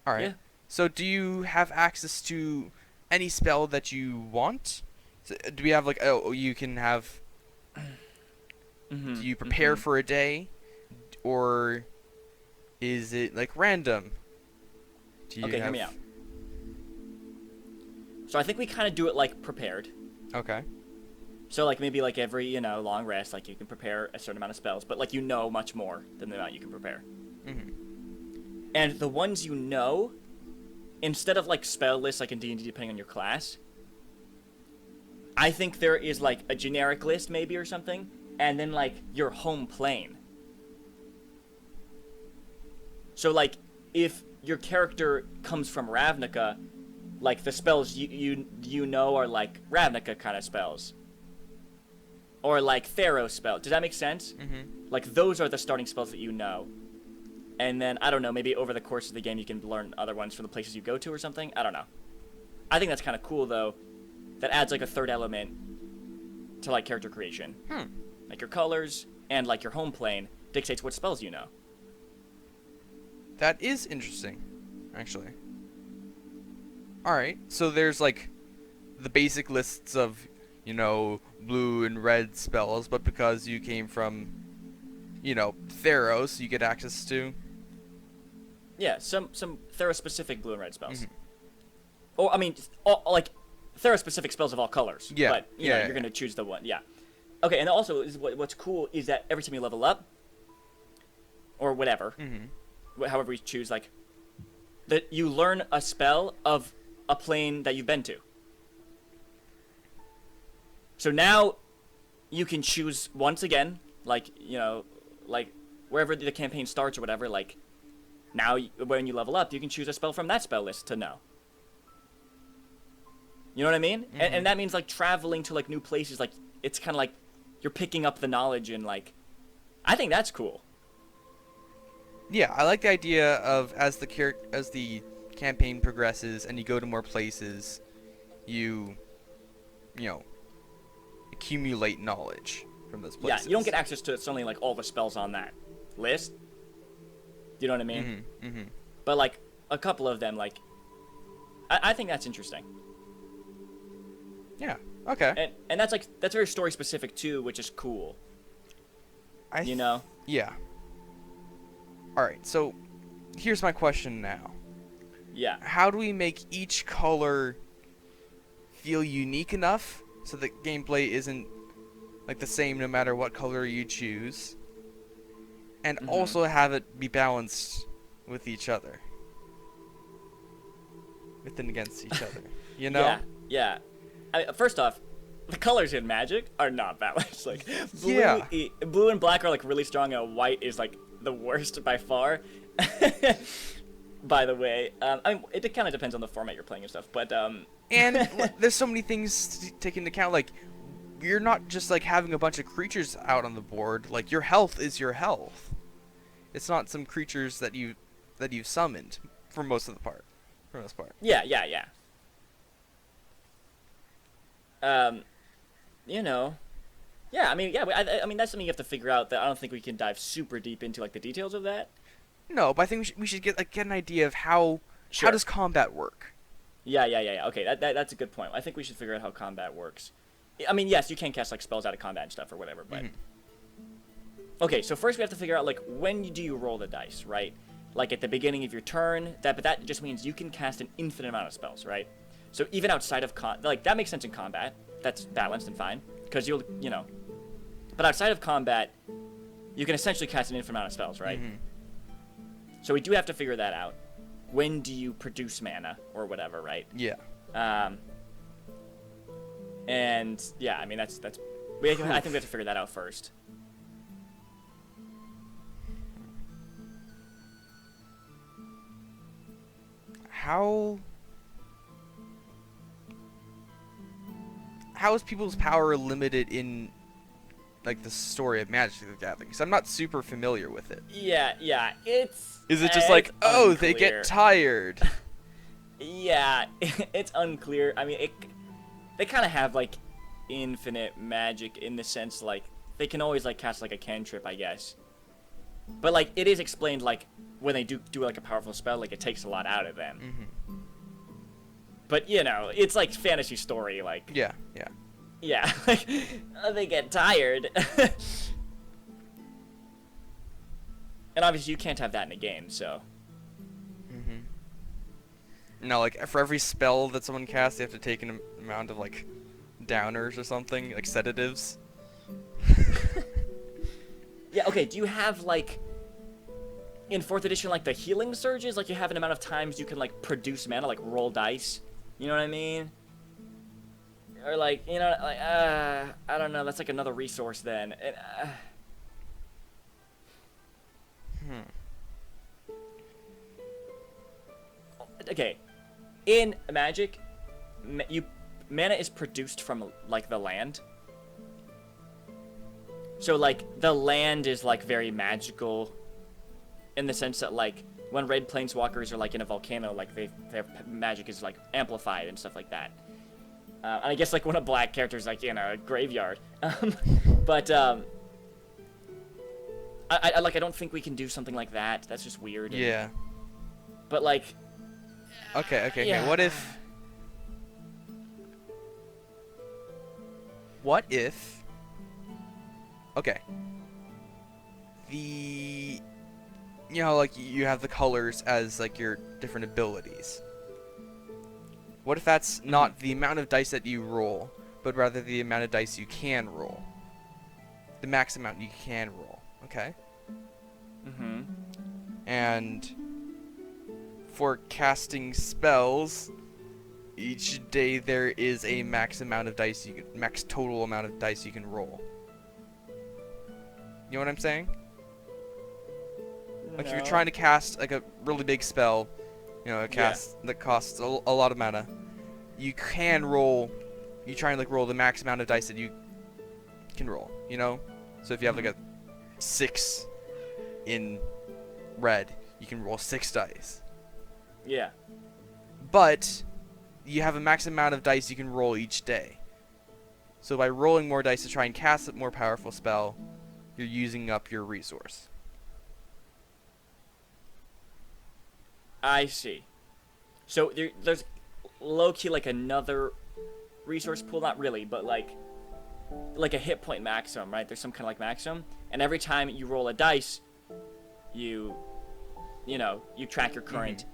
All right. Yeah. So do you have access to any spell that you want? So, do we have like you can have? Do you prepare for a day, or is it like random? Okay, hear me out. So I think we kind of do it like prepared. Okay. So like maybe like every, you know, long rest, like you can prepare a certain amount of spells, but like you know much more than the amount you can prepare. And the ones you know, instead of like spell lists like in D&D depending on your class, I think there is like a generic list maybe or something, and then like your home plane. So like if your character comes from Ravnica, like the spells you know are like Ravnica kind of spells, or like Theros spell. Does that make sense? Like those are the starting spells that you know, and then I don't know, maybe over the course of the game you can learn other ones from the places you go to or something. I don't know. I think that's kind of cool though. That adds like a third element to like character creation. Like your colors and like your home plane dictates what spells you know. That is interesting, actually. Alright, so there's like the basic lists of, you know, blue and red spells, but because you came from, you know, Theros, you get access to... Yeah, some Theros-specific blue and red spells. Or, I mean, like, Theros-specific spells of all colors. Yeah. But, you know, you're going to choose the one, yeah. Okay, and also, what's cool is that every time you level up, or whatever, however we choose, like, that you learn a spell of a plane that you've been to. So now you can choose once again, like, you know, like wherever the campaign starts or whatever, like now when you level up, you can choose a spell from that spell list to know. You know what I mean? And that means like traveling to like new places, like it's kind of like you're picking up the knowledge and like, I think that's cool. Yeah, I like the idea of as the campaign progresses and you go to more places, you know, accumulate knowledge from those places. Yeah, you don't get access to suddenly like all the spells on that list. You know what I mean? But like a couple of them, like I think that's interesting. Yeah. Okay. And that's like that's very story specific too, which is cool. You know? Yeah. All right. So here's my question now. Yeah. How do we make each color feel unique enough so that gameplay isn't like the same no matter what color you choose, and also have it be balanced with each other, with and against each other? You know? Yeah. First off, the colors in Magic are not balanced. Like blue and black are like really strong, and white is like the worst by far. by the way. I mean, it kind of depends on the format you're playing and stuff, but And there's so many things to take into account. Like, you're not just like having a bunch of creatures out on the board. Like, your health is your health. It's not some creatures that you've summoned for most of the part. For the most part. yeah. You know, yeah. I mean, yeah. I mean, that's something you have to figure out. That I don't think we can dive super deep into like the details of that. No, but I think we should get an idea of how Sure. does combat work. Yeah. Okay, that's a good point. I think we should figure out how combat works. I mean, yes, you can cast like spells out of combat and stuff or whatever, but okay. So first we have to figure out like when do you roll the dice, right? Like at the beginning of your turn. But that just means you can cast an infinite amount of spells, right? So even outside of like that makes sense in combat. That's balanced and fine because you know. But outside of combat, you can essentially cast an infinite amount of spells, right? So we do have to figure that out. When do you produce mana or whatever, right? Yeah. And yeah, I mean I think we have to figure that out first. How is people's power limited in like the story of Magic the Gathering? Because I'm not super familiar with it. Yeah, it's. Is it just like, oh, unclear. they get tired? Yeah, it's unclear. I mean, they kind of have like infinite magic in the sense like they can always like cast like a cantrip, I guess. But like it is explained like when they do like a powerful spell, like it takes a lot out of them. But you know, it's like fantasy story, like. Yeah. Yeah, like they get tired. And obviously you can't have that in a game, so. No, like for every spell that someone casts, they have to take an amount of like downers or something, like sedatives. Yeah, okay, do you have like in 4th edition like the healing surges? Like you have an amount of times you can like produce mana, like roll dice. You know what I mean? Or like, you know, like I don't know, that's like another resource then. Okay. In Magic, mana is produced from like the land. So like the land is like very magical in the sense that like when red planeswalkers are like in a volcano, like their magic is like amplified and stuff like that. And I guess like when a black character is like in a graveyard. But I don't think we can do something like that. That's just weird. Yeah. But like. Okay. Yeah. What if? Okay. You know, like you have the colors as like your different abilities. What if that's not the amount of dice that you roll, but rather the amount of dice you can roll? The max amount you can roll, okay? And for casting spells, each day there is a max amount of dice max total amount of dice you can roll. You know what I'm saying? Like if you're trying to cast like a really big spell, you know, that costs a lot of mana, you can roll. You try and like roll the max amount of dice that you can roll. You know, so if you have like a 6 in red, you can roll 6 dice. Yeah. But you have a max amount of dice you can roll each day. So by rolling more dice to try and cast a more powerful spell, you're using up your resource. I see. So there's low-key like another resource pool, not really, but like a hit point maximum, right? There's some kind of like maximum, and every time you roll a dice, you track your current.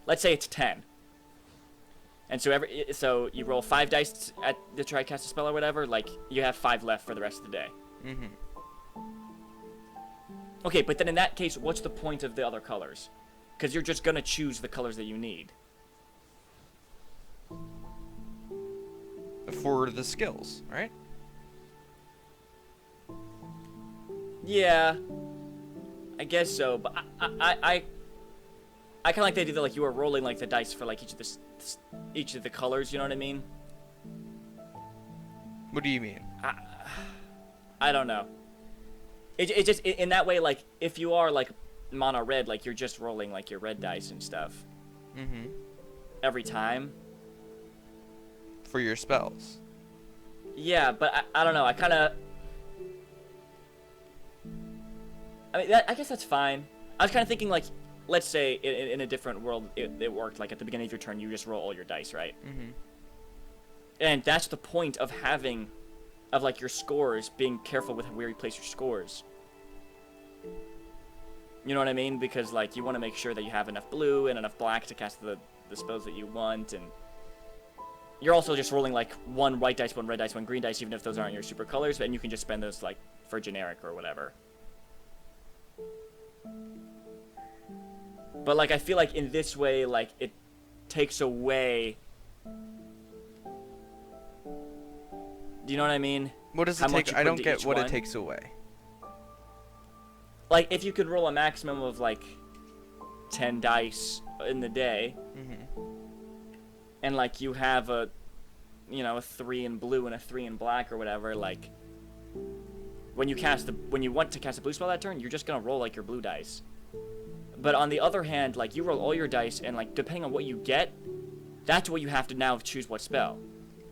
Let's say it's 10. And so you roll 5 dice to try to cast a spell or whatever, like you have 5 left for the rest of the day. Okay, but then in that case, what's the point of the other colors? Because you're just gonna choose the colors that you need. For the skills, right? Yeah, I guess so. But I kind of like the idea that like you were rolling like the dice for like each of the colors. You know what I mean? What do you mean? I don't know. It just in that way, like if you are like mono red, like you're just rolling like your red dice and stuff. Mm-hmm. Every time. For your spells. Yeah, but I don't know. I kind of. I mean, I guess that's fine. I was kind of thinking like, let's say in a different world, it worked like at the beginning of your turn, you just roll all your dice, right? Mm-hmm. And that's the point of having, of like your scores, being careful with where you place your scores. You know what I mean? Because like you want to make sure that you have enough blue and enough black to cast the spells that you want, and you're also just rolling like one white dice, one red dice, one green dice, even if those aren't your super colors, and you can just spend those like for generic or whatever. But like I feel like in this way, like it takes away. Do you know what I mean? What does it take? I don't get what it takes away. Like if you could roll a maximum of like 10 dice in the day, and like you have a 3 in blue and a 3 in black or whatever, like when you want to cast a blue spell that turn, you're just gonna roll like your blue dice. But on the other hand, like you roll all your dice, and like depending on what you get, that's what you have to now choose what spell.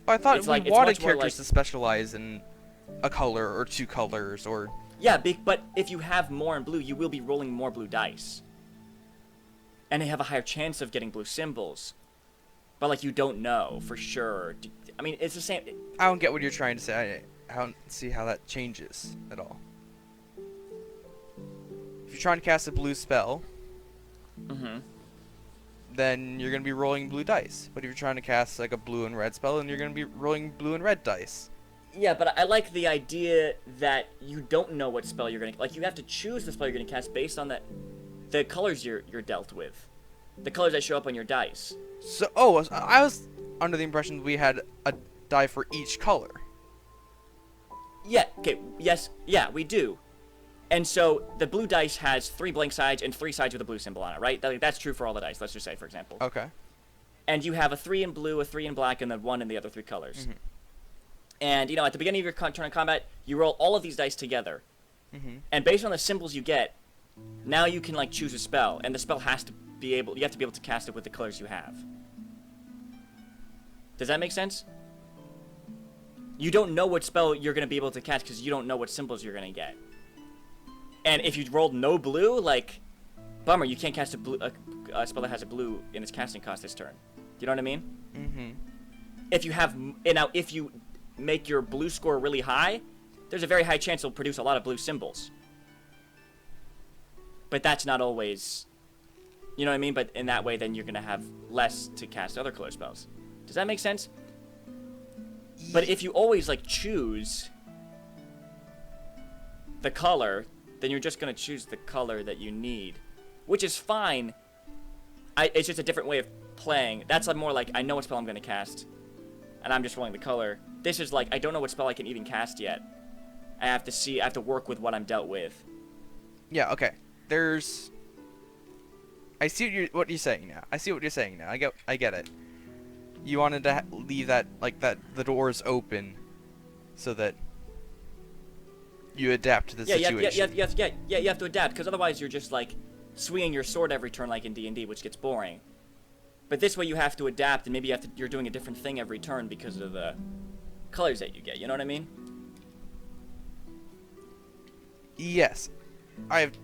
I thought we wanted characters to like, specialize in a color or 2 colors or. Yeah, but if you have more in blue, you will be rolling more blue dice, and they have a higher chance of getting blue symbols. But like you don't know for sure. I mean, it's the same. I don't get what you're trying to say. I don't see how that changes at all. If you're trying to cast a blue spell, then you're going to be rolling blue dice. But if you're trying to cast like a blue and red spell, then you're going to be rolling blue and red dice. Yeah, but I like the idea that you don't know what spell you're going to... Like, you have to choose the spell you're going to cast based on the colors you're dealt with. The colors that show up on your dice. So, I was under the impression we had a die for each color. Yeah, okay, yes, yeah, we do. And so the blue dice has 3 blank sides and 3 sides with a blue symbol on it, right? That's true for all the dice, let's just say, for example. Okay. And you have a 3 in blue, a 3 in black, and then 1 in the other 3 colors. And, at the beginning of your turn of combat, you roll all of these dice together. And based on the symbols you get, now you can, like, choose a spell. And the spell has to be able... You have to be able to cast it with the colors you have. Does that make sense? You don't know what spell you're going to be able to cast because you don't know what symbols you're going to get. And if you rolled no blue, like... Bummer, you can't cast a spell that has a blue in its casting cost this turn. Do you know what I mean? If you have... And now, if you make your blue score really high, there's a very high chance it'll produce a lot of blue symbols. But that's not always... You know what I mean? But in that way, then you're going to have less to cast other color spells. Does that make sense? But if you always, like, choose the color, then you're just going to choose the color that you need. Which is fine. It's just a different way of playing. That's more like, I know what spell I'm going to cast, and I'm just rolling the color. This is like, I don't know what spell I can even cast yet. I have to work with what I'm dealt with. Yeah, okay. I see what you're saying now. I see what you're saying now. I get it. You wanted to leave that, like, the doors open so that you adapt to the situation. You have to adapt, because otherwise you're just, like, swinging your sword every turn like in D&D, which gets boring. But this way you have to adapt, and maybe you're doing a different thing every turn because of the colors that you get. You know what I mean? Yes. I have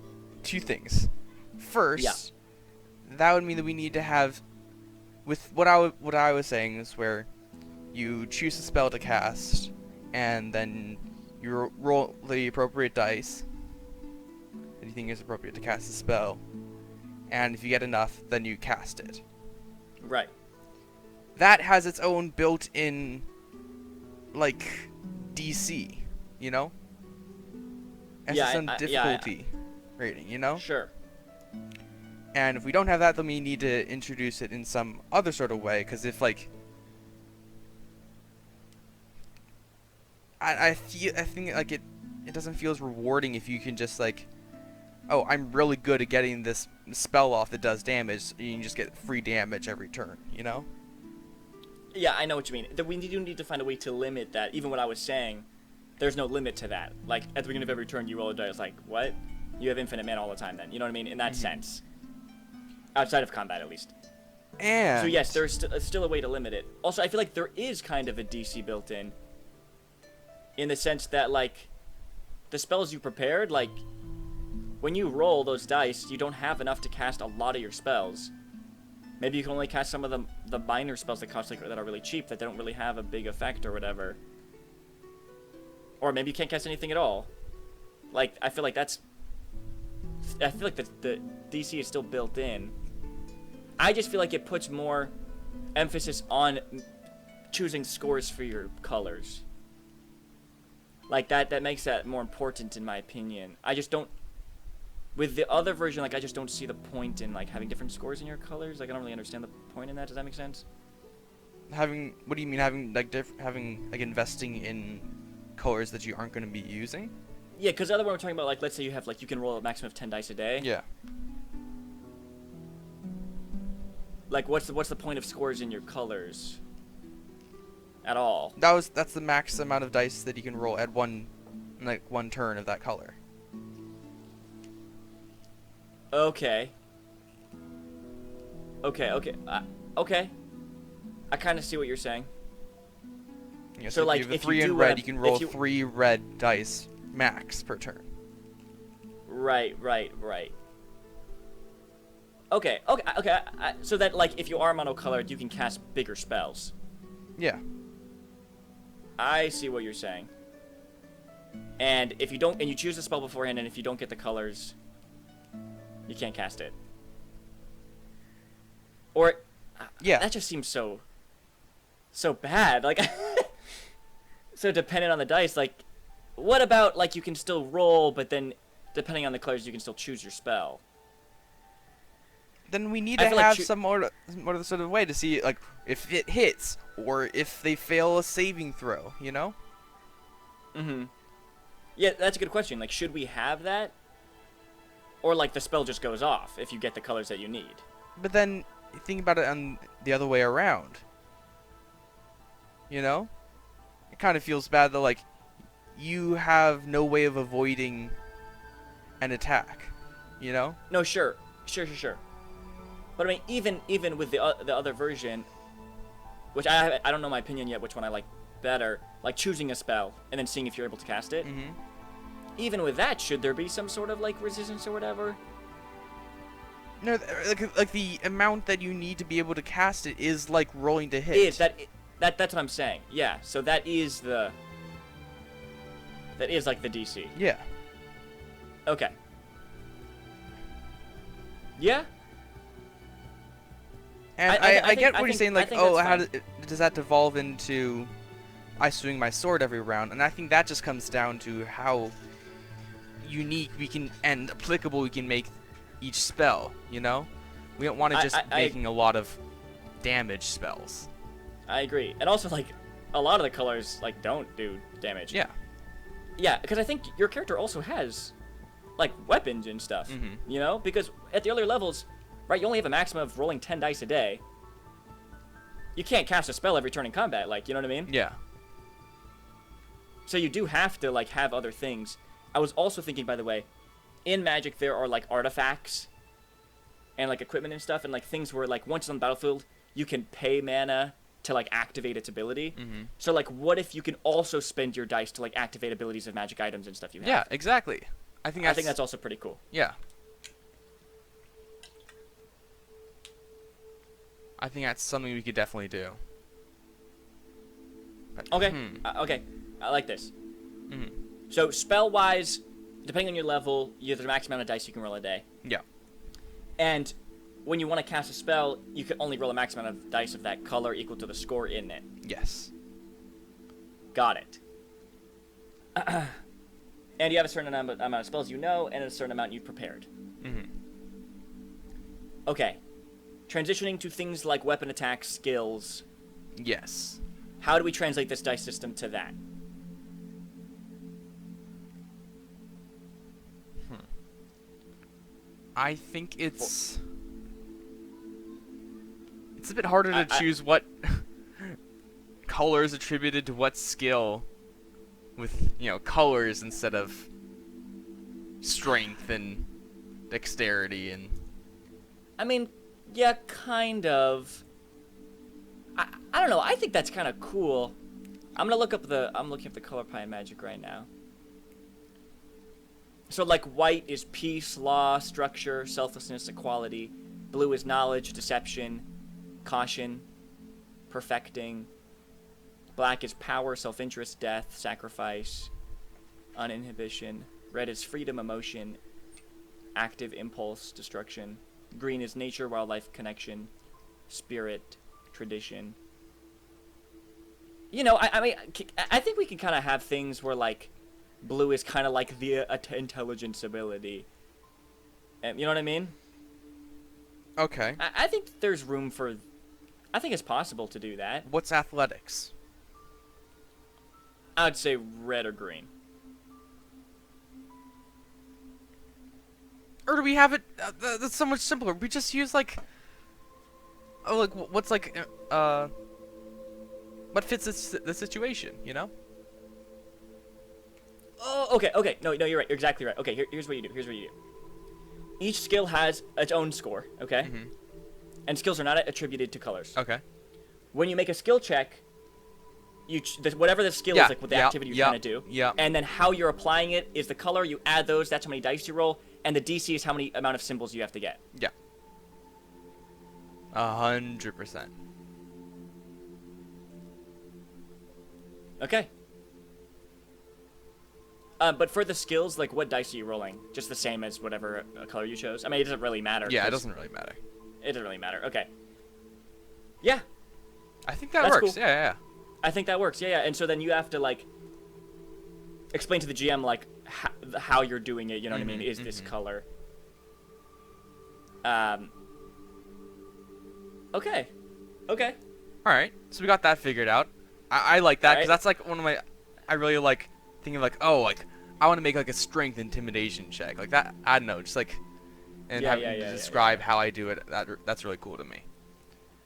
2 things. First, that would mean that we need to have... With what I was saying is where you choose a spell to cast, and then you roll the appropriate dice that you think is appropriate to cast the spell, and if you get enough, then you cast it. Right. That has its own built-in, like, DC, you know? It has its own difficulty rating, you know? Sure. And if we don't have that, then we need to introduce it in some other sort of way, because if, like... I think, like, it doesn't feel as rewarding if you can just, like, oh, I'm really good at getting this spell off that does damage, so you can just get free damage every turn, you know? Yeah, I know what you mean. We do need to find a way to limit that. Even what I was saying, there's no limit to that. Like, at the beginning of every turn, you roll a dice. Like, what? You have infinite mana all the time then. You know what I mean? In that sense. Outside of combat, at least. And... So, yes, there's still a way to limit it. Also, I feel like there is kind of a DC built in the sense that, like, the spells you prepared, like, when you roll those dice, you don't have enough to cast a lot of your spells. Maybe you can only cast some of the minor spells that cost, like, that are really cheap, that don't really have a big effect or whatever. Or maybe you can't cast anything at all. Like, I feel like the DC is still built in. I just feel like it puts more emphasis on choosing scores for your colors. Like, that makes that more important, in my opinion. I just don't... With the other version, like, I just don't see the point in, like, having different scores in your colors. Like, I don't really understand the point in that. Does that make sense? What do you mean, having, like, investing in colors that you aren't going to be using? Yeah, because the other one we're talking about, like, let's say you have, like, you can roll a maximum of 10 dice a day. Yeah. Like, what's the point of scores in your colors? At all. That's the max amount of dice that you can roll at one turn of that color. Okay. Okay. I kind of see what you're saying. Yeah, so like, if you have if 3 you in do red, you can roll 3 red dice max per turn. Right. Okay. So that, like, if you are monocolored, you can cast bigger spells. Yeah. I see what you're saying. And if you don't, and you choose the spell beforehand, and if you don't get the colors, you can't cast it. Or, yeah, that just seems so bad. Like, so dependent on the dice. Like, what about, like, you can still roll, but then depending on the colors, you can still choose your spell. Then we need to have some more sort of way to see, like, if it hits or if they fail a saving throw, you know? Yeah, that's a good question. Like, should we have that? Or, like, the spell just goes off if you get the colors that you need. But then, think about it on the other way around. You know? It kind of feels bad that, like, you have no way of avoiding an attack. You know? No, sure. But, I mean, even with the other version, which I don't know my opinion yet, which one I like better, like choosing a spell and then seeing if you're able to cast it. Even with that, should there be some sort of, like, resistance or whatever? No, like the amount that you need to be able to cast it is like rolling to hit. That's what I'm saying. Yeah, so that is like the DC. Yeah. Okay. Yeah. And I get what you're saying, like, oh, how does that devolve into I swing my sword every round? And I think that just comes down to how unique and applicable we can make each spell, you know? We don't want to just making a lot of damage spells. I agree. And also, like, a lot of the colors, like, don't do damage. Yeah. Yeah, because I think your character also has, like, weapons and stuff, you know? Because at the earlier levels, right, you only have a maximum of rolling 10 dice a day. You can't cast a spell every turn in combat, like, you know what I mean? Yeah. So you do have to, like, have other things. I was also thinking, by the way, in Magic there are, like, artifacts and, like, equipment and stuff, and, like, things where, like, once it's on the battlefield, you can pay mana to, like, activate its ability. So, like, what if you can also spend your dice to, like, activate abilities of magic items and stuff you have? Yeah, exactly. I think that's also pretty cool. Yeah. I think that's something we could definitely do. But, okay. Okay. I like this. So, spell-wise, depending on your level, you have the max amount of dice you can roll a day. Yeah. And when you want to cast a spell, you can only roll a max amount of dice of that color equal to the score in it. Yes. Got it. And you have a certain amount of spells you know, and a certain amount you've prepared. Okay. Transitioning to things like weapon attack skills. Yes. How do we translate this dice system to that? I think it's a bit harder to choose what colors attributed to what skill with, colors instead of strength and dexterity and... I mean, yeah, kind of. I don't know. I think that's kind of cool. I'm looking up the color pie magic right now. So like white is peace, law, structure, selflessness, equality. Blue is knowledge, deception, caution, perfecting. Black is power, self-interest, death, sacrifice, uninhibition. Red is freedom, emotion, active impulse, destruction. Green is nature, wildlife, connection, spirit, tradition. I mean, I think we can kind of have things where, like, blue is kind of like the intelligence ability. You know what I mean? Okay. I think there's room for... I think it's possible to do that. What's athletics? I would say red or green. Or do we have it... that's so much simpler. We just use, like... Oh, like, what's, like, what fits the situation, you know? Oh, okay. No, you're right. You're exactly right. Okay, here's what you do. Each skill has its own score, okay? Mm-hmm. And skills are not attributed to colors. Okay. When you make a skill check, whatever the skill is, like what the activity you're trying to do. Yeah. And then how you're applying it is the color. You add those. That's how many dice you roll. And the DC is how many amount of symbols you have to get. Yeah. 100%. Okay. But for the skills, like, what dice are you rolling? Just the same as whatever color you chose? I mean, it doesn't really matter. Yeah, it doesn't really matter. It doesn't really matter. Okay. Yeah. I think that That's works. cool. Yeah. I think that works. Yeah. And so then you have to, like, explain to the GM, like, how you're doing it. You know what I mean? Is this color? Okay. Okay. All right. So we got that figured out. I like that because Right. that's like one of my... I really like thinking like, oh, like, I want to make like a strength intimidation check. Like that, I don't know, just like... And describe how I do it. That's really cool to me.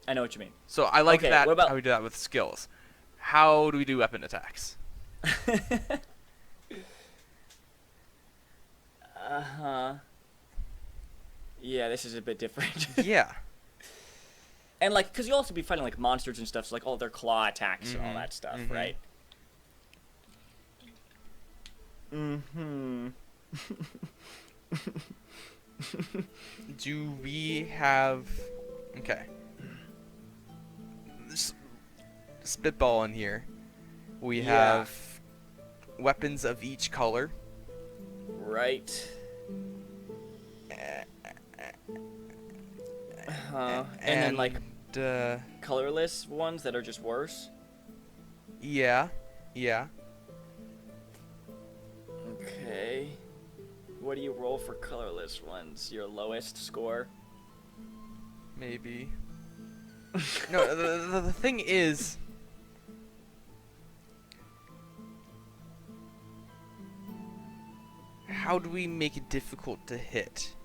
I know what you mean. So I like Okay, that, what about- how we do that with skills. How do we do weapon attacks? Uh-huh. Yeah, this is a bit different. Yeah. And, like, because you'll also be fighting, like, monsters and stuff, so, like, all their claw attacks and all that stuff, right? Mm-hmm. Do we have... Okay. Spitball in here. We have weapons of each color. Right. And then, like, colorless ones that are just worse? Yeah. Okay. What do you roll for colorless ones? Your lowest score? Maybe. No, the thing is... How do we make it difficult to hit?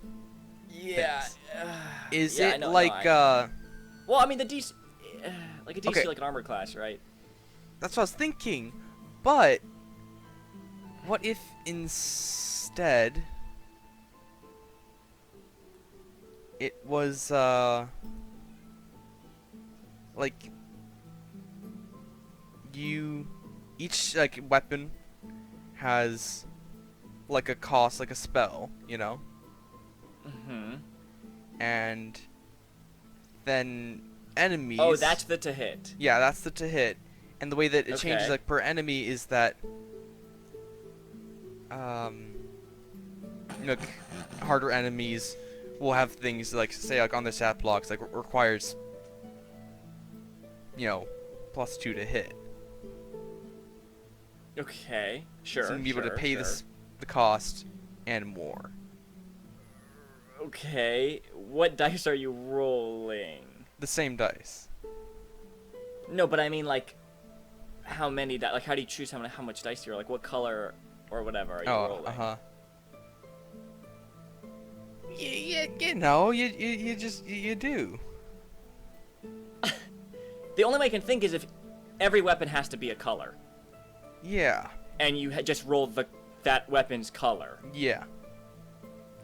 Yeah. Is yeah, it no, like, well, I mean, the DC... like a DC, Okay. like an armor class, right? That's what I was thinking, but... What if instead... It was, like... Each, like, weapon has... like a cost, like a spell, you know? Mm-hmm. And then enemies... Oh, that's the to hit. Yeah, that's the to hit. And the way that it changes, Okay. like, per enemy is that... you know, harder enemies will have things, like, say, like, on their stat blocks, like, requires... You know, +2 to hit. Okay. Sure, So you'll be able to pay the cost and more. Okay. What dice are you rolling? The same dice. No, but I mean, like, how many like, how do you choose how much dice you're, like, what color or whatever are you rolling? You know, you just you do. The only way I can think is if every weapon has to be a color, Yeah. and you just roll that weapon's color. Yeah.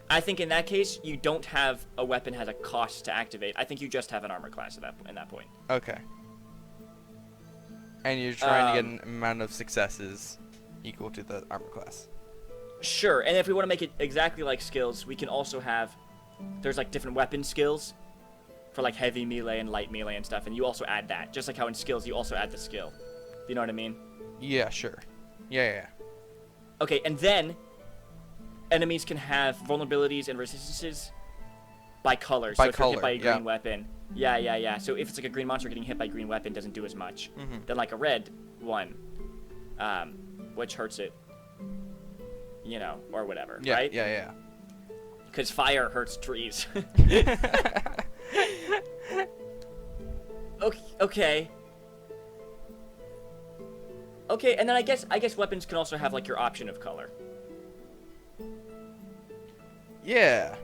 I think in that case, you don't have a weapon has a cost to activate. I think you just have an armor class in that point. Okay. And you're trying to get an amount of successes equal to the armor class. Sure, and if we want to make it exactly like skills, we can also have... There's, like, different weapon skills for, like, heavy melee and light melee and stuff, and you also add that. Just like how in skills, you also add the skill. Do you know what I mean? Yeah, sure. Yeah. Okay, and then enemies can have vulnerabilities and resistances by color. So By if you're hit color, by a green yeah. weapon... Yeah. So if it's like a green monster getting hit by a green weapon, doesn't do as much. Than like a red one, which hurts it, you know, or whatever, Yeah, right? yeah. Because fire hurts trees. Okay. Okay, and then I guess weapons can also have like your option of color. Yeah.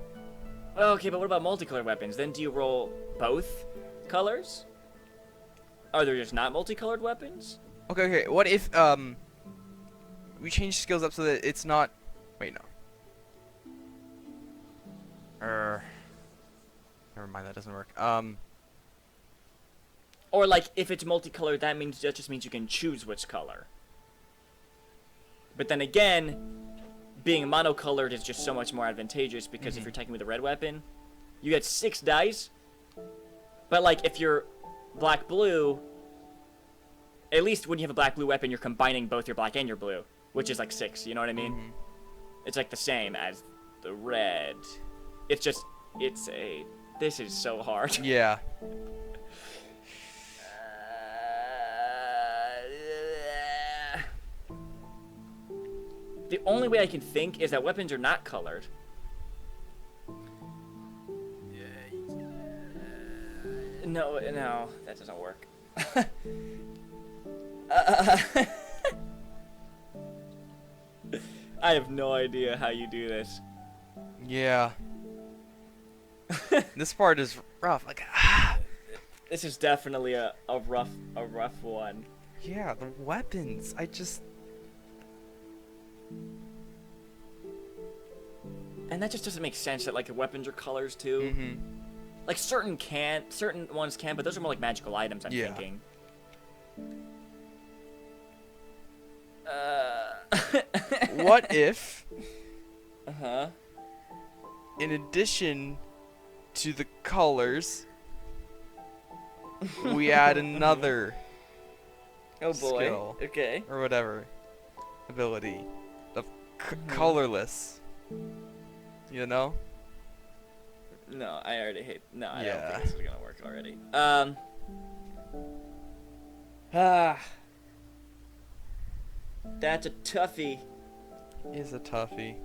Okay, but what about multicolored weapons? Then do you roll both colors? Are there just not multicolored weapons? Okay. What if we change skills up so that it's not? Wait, no. Never mind. That doesn't work. Or like if it's multicolored, that just means you can choose which color. But then again, being monocolored is just so much more advantageous because if you're attacking with a red weapon, you get 6 dice. But like if you're black-blue, at least when you have a black-blue weapon, you're combining both your black and your blue, which is like 6, you know what I mean? It's like the same as the red. It's just, this is so hard. Yeah. The only way I can think is that weapons are not colored. No, that doesn't work. I have no idea how you do this. Yeah. This part is rough. Like, This is definitely a rough one. yeah, the weapons. And that just doesn't make sense that like the weapons are colors too. Like certain ones can, but those are more like magical items, I'm thinking. What if, Uh-huh. in addition to the colors, we add another Oh boy. skill Okay. or whatever ability of colorless? You know? No, I already hate. No, I don't Yeah. think this is gonna work already. That's a toughie. Is a toughie.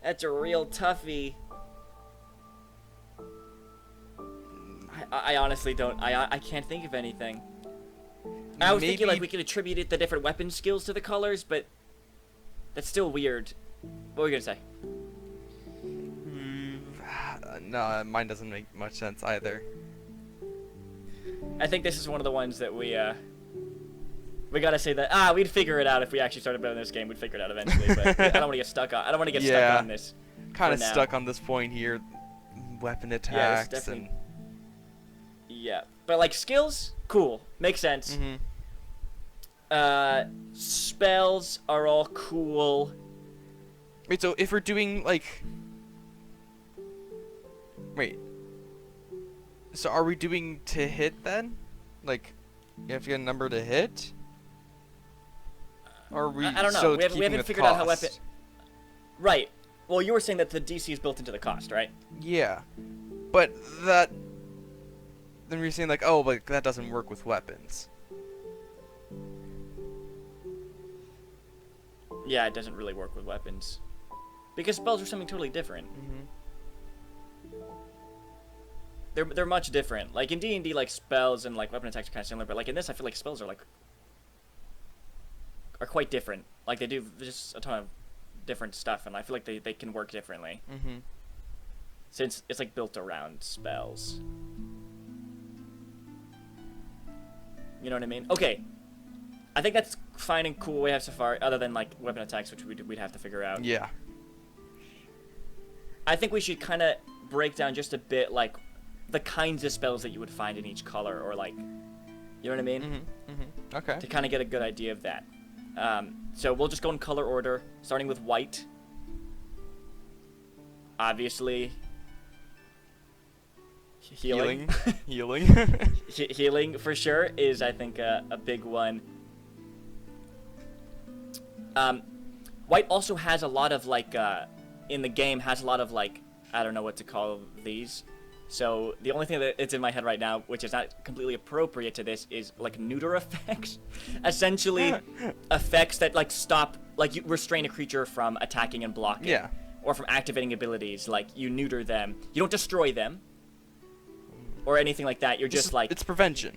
That's a real toughie. I honestly don't. I can't think of anything. I was thinking like we could attribute it the different weapon skills to the colors, but that's still weird. What were you gonna say? No, mine doesn't make much sense either. I think this is one of the ones that we gotta say that we'd figure it out if we actually started building this game. We'd figure it out eventually, but I don't want to get stuck on. I don't want to get stuck on this. Kind of for now. stuck on this point here. Weapon attacks definitely... Yeah, but like skills, cool, makes sense. Spells are all cool. Wait, so if we're doing like, so are we doing to hit then? Like, you have to get a number to hit? Or are we I don't know. still We haven't keeping the figured out how cost? weapon. Right. Well, you were saying that the DC is built into the cost, right? Yeah, but that. Then we're saying like, oh, but that doesn't work with weapons. Yeah, it doesn't really work with weapons. Because spells are something totally different. They're much different. Like in D&D, like spells and like weapon attacks are kind of similar, but like in this, I feel like spells are quite different. Like they do just a ton of different stuff, and I feel like they can work differently. Mm-hmm. Since it's like built around spells. You know what I mean? Okay. I think that's fine and cool we have so far, other than like weapon attacks, which we'd have to figure out. Yeah. I think we should kind of break down just a bit, like, the kinds of spells that you would find in each color, or like, you know what I mean? Mm-hmm. Mm-hmm. Okay. To kind of get a good idea of that. So we'll just go in color order, starting with white. Obviously. Healing. Healing. Healing, for sure, is, I think, a big one. White also has a lot of, like, in the game, has a lot of, like, I don't know what to call these. So the only thing that's in my head right now, which is not completely appropriate to this, is, like, neuter effects. Essentially, effects that, like, stop, like, you restrain a creature from attacking and blocking. Yeah. Or from activating abilities. Like, you neuter them. You don't destroy them. Or anything like that. You're just, like... It's prevention.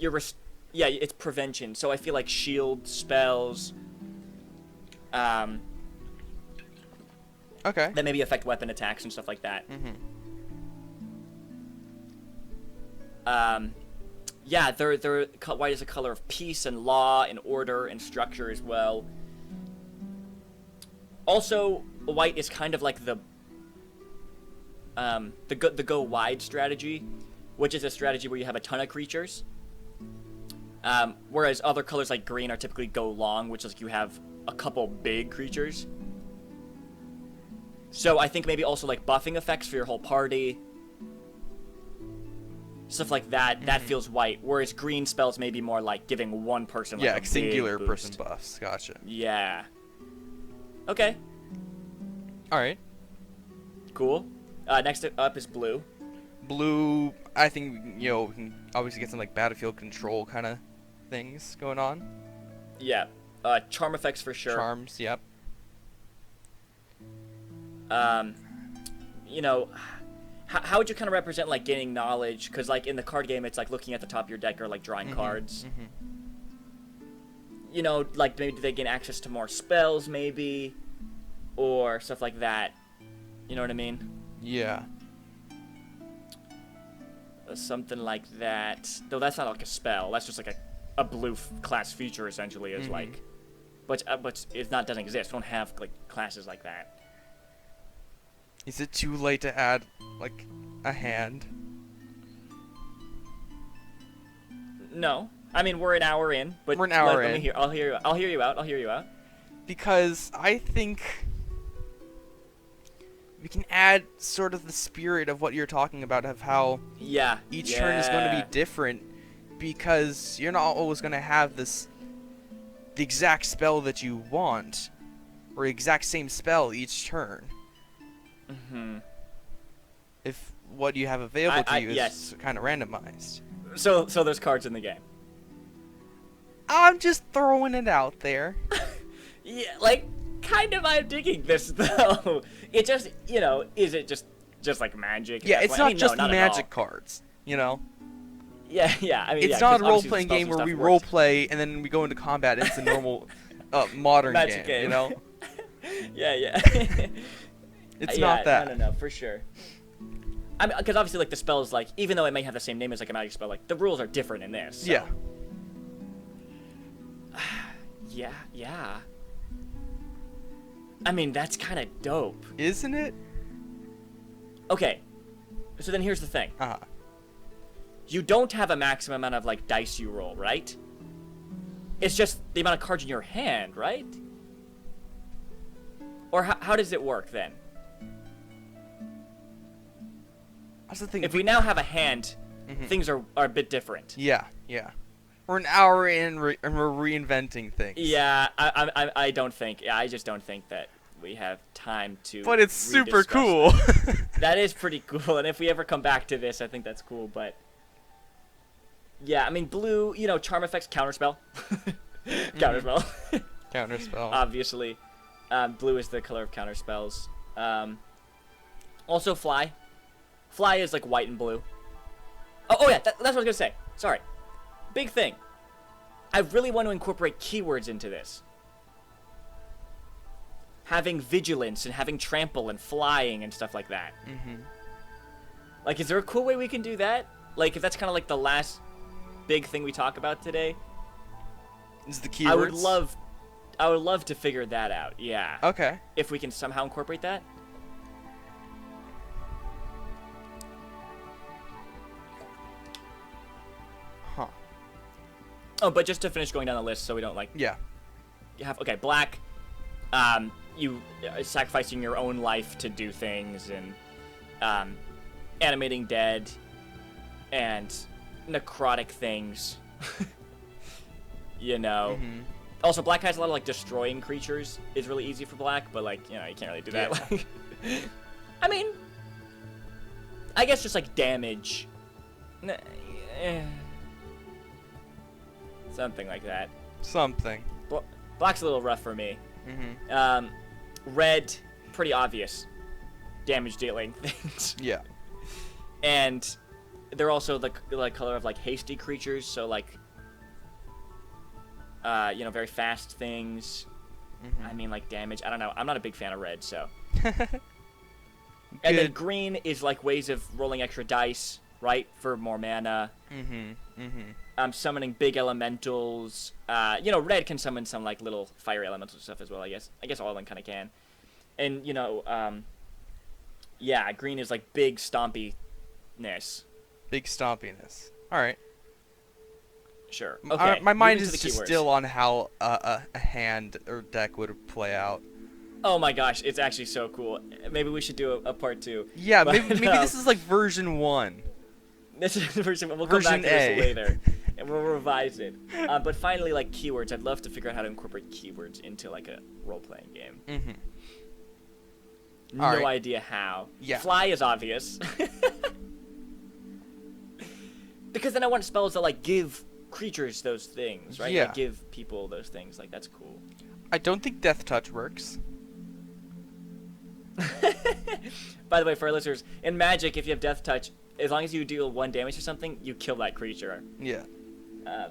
Yeah, it's prevention. So I feel like shield spells... Okay. that maybe affect weapon attacks and stuff like that. Mm-hmm. Yeah, white is a color of peace and law and order and structure as well. Also, white is kind of like the go wide strategy, which is a strategy where you have a ton of creatures. Whereas other colors like green are typically go long, which is like you have a couple big creatures. So I think maybe also like buffing effects for your whole party. Stuff like that, that feels white. Whereas green spells may be more like giving one person like a singular big person boost. buffs. Gotcha. Yeah. Okay. Alright. Cool. Next up is blue. Blue, I think, you know, we can obviously get some like battlefield control kind of things going on. Yeah. Charm effects for sure. Charms, yep. You know, how would you kind of represent like gaining knowledge? Because like in the card game, it's like looking at the top of your deck or like drawing cards. You know, like maybe do they gain access to more spells, maybe, or stuff like that. You know what I mean? Yeah. Something like that. Though that's not like a spell. That's just like a blue class feature essentially. Is like, but it's not doesn't exist. We don't have like classes like that. Is it too late to add like a hand? No, I mean we're an hour in, but we're an hour in. I'll hear you out. Because I think we can add sort of the spirit of what you're talking about, of how each turn is going to be different, because you're not always going to have the exact spell that you want, or exact same spell each turn. If what you have available to you is kind of randomized. So there's cards in the game. I'm just throwing it out there. Yeah, like, kind of I'm digging this, though. It just, you know, is it just like magic? Yeah, it's not just magic cards, you know? Yeah, I mean, it's not a role-playing game where we role-play and then we go into combat. It's a normal, modern game, you know? Yeah. It's not that. No, for sure. I mean, because obviously, like, the spells, like, even though it may have the same name as, like, a magic spell, like, the rules are different in this. So. Yeah. I mean, that's kind of dope. Isn't it? Okay. So then here's the thing. You don't have a maximum amount of, like, dice you roll, right? It's just the amount of cards in your hand, right? Or how does it work, then? That's the thing. If we now have a hand, things are a bit different. Yeah. We're an hour in and we're reinventing things. Yeah, I don't think. Yeah, I just don't think that we have time to. But it's super cool. That is pretty cool, and if we ever come back to this, I think that's cool. But yeah, I mean, blue. You know, charm effects, counterspell. Counterspell. Obviously, blue is the color of counterspells. Also, fly. Fly is like white and blue. Oh yeah, that's what I was gonna say. Sorry. Big thing. I really want to incorporate keywords into this. having vigilance and having trample and flying and stuff like that. Like, is there a cool way we can do that? Like, if that's kind of like the last big thing we talk about today, Is the keywords? I would love to figure that out. Yeah. Okay. If we can somehow incorporate that. Huh. Oh, but just to finish going down the list, so we don't like. Yeah. You have black. You sacrificing your own life to do things, and animating dead, and necrotic things. You know. Also, black has a lot of like destroying creatures. Is really easy for black, but like, you know, you can't really do that. Yeah. I mean, I guess just like damage. Something like that. Something. Black's a little rough for me. Mm-hmm. Red, pretty obvious. Damage dealing things. Yeah. And they're also the color of like hasty creatures, so like, you know, very fast things. Mm-hmm. I mean, like damage. I don't know. I'm not a big fan of red, so. And then green is like ways of rolling extra dice, right, for more mana. Summoning big elementals. You know, red can summon some like little fire elemental stuff as well. I guess all of them kind of can. And you know, yeah, green is like big stompiness. Big stompiness. All right. Sure. Okay. My mind is moving to the just keywords. still on how a hand or deck would play out. Oh my gosh, it's actually so cool. Maybe we should do a part 2. Yeah, But, maybe this is like version 1. This is the version. We'll come Version back to this A. later, and we'll revise it. But finally, like keywords, I'd love to figure out how to incorporate keywords into like a role-playing game. No All right. idea how. Yeah. Fly is obvious. Because then I want spells that like give creatures those things, right? Yeah. Like give people those things. Like that's cool. I don't think Death Touch works. By the way, for our listeners, in Magic, if you have Death Touch, as long as you deal 1 damage or something, you kill that creature. Yeah. Uh,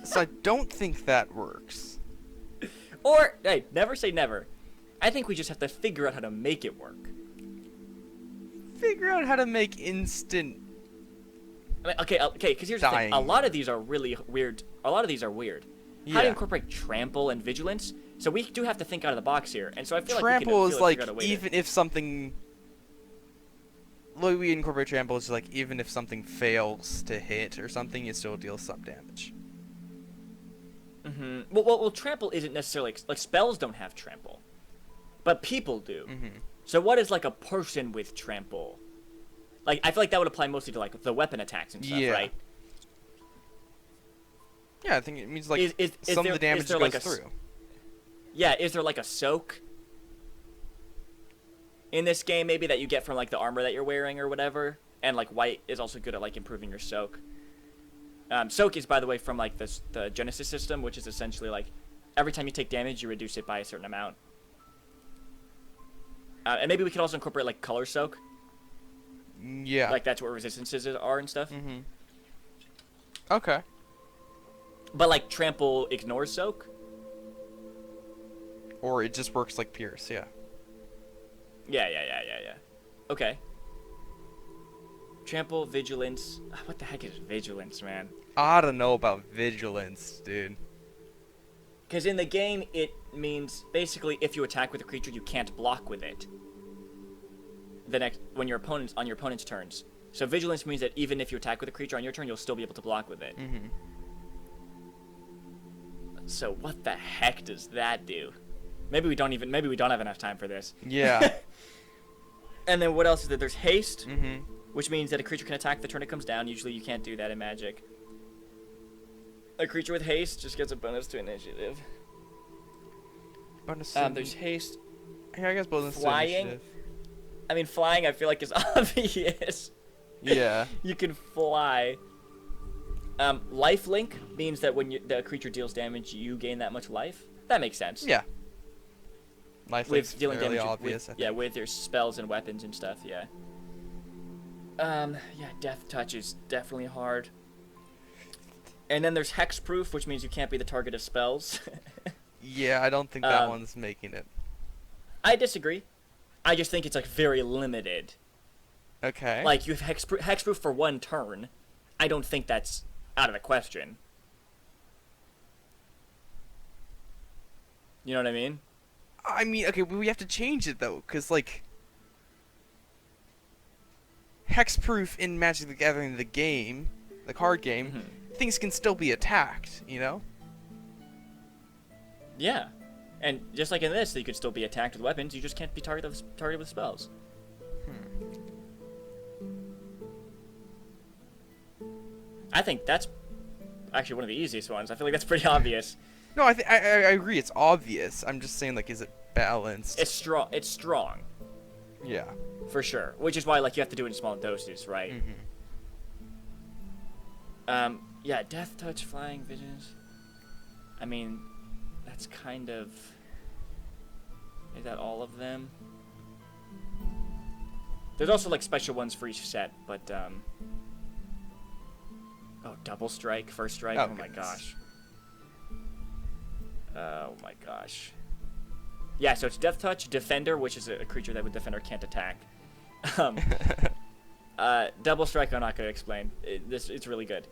So I don't think that works. or, hey, never say never. I think we just have to figure out how to make it work. Figure out how to make instant. I mean, okay, because here's the thing. Dying. A lot of these are really weird. A lot of these are weird. How to Yeah. incorporate trample and vigilance. So we do have to think out of the box here. And so I feel Trample like is we like figure out a way even if something. The way we incorporate trample is like even if something fails to hit or something, it still deals some damage. Well, trample isn't necessarily like spells don't have trample, but people do. Mm-hmm. So what is like a person with trample? Like I feel like that would apply mostly to like the weapon attacks and stuff, Yeah. right? Yeah, I think it means like Is some there- of the damage is there goes like a through. Yeah, is there like a soak in this game maybe that you get from like the armor that you're wearing or whatever? And like white is also good at like improving your soak. Soak is, by the way, from like the Genesis system, which is essentially like every time you take damage, you reduce it by a certain amount. And maybe we could also incorporate like color soak. Yeah. Like that's what resistances are and stuff. Mm-hmm. Okay. But like trample ignores soak. Or it just works like Pierce, yeah. Yeah. Okay. Trample, vigilance. What the heck is vigilance, man? I don't know about vigilance, dude. Because in the game, it means basically if you attack with a creature, you can't block with it. When your opponent's on your opponent's turns. So vigilance means that even if you attack with a creature on your turn, you'll still be able to block with it. Mm-hmm. So what the heck does that do? Maybe we don't have enough time for this. Yeah. And then what else is there? There's haste, Mm-hmm. which means that a creature can attack the turn it comes down. Usually you can't do that in Magic. A creature with haste just gets a bonus to initiative. Bonus. There's haste. Yeah, I guess bonus to Flying. initiative. I mean, flying I feel like is obvious. Yeah. You can fly. Lifelink means that when the creature deals damage, you gain that much life. That makes sense. Yeah. Life link's With dealing fairly damage obvious, I with, think. with your spells and weapons and stuff, yeah. Yeah, Death Touch is definitely hard. And then there's Hexproof, which means you can't be the target of spells. Yeah, I don't think that one's making it. I disagree. I just think it's like very limited. Okay. Like you have hexproof for 1 turn. I don't think that's out of the question. You know what I mean? I mean, okay, we have to change it though, because like hexproof in Magic the Gathering, the game, the card game, things can still be attacked. You know? Yeah. And just like in this, you could still be attacked with weapons. You just can't be targeted with spells. I think that's actually one of the easiest ones. I feel like that's pretty obvious. No, I agree. It's obvious. I'm just saying, like, is it balanced? It's strong. It's strong. Yeah. For sure. Which is why, like, you have to do it in small doses, right? Yeah, Death Touch, Flying Visions. I mean, that's kind of... Is that all of them? There's also, like, special ones for each set, but, Oh, Double Strike, First Strike? Oh my gosh. Oh my gosh. Yeah, so it's Death Touch, Defender, which is a creature that with Defender can't attack. Double Strike, I'm not going to explain. It's really good.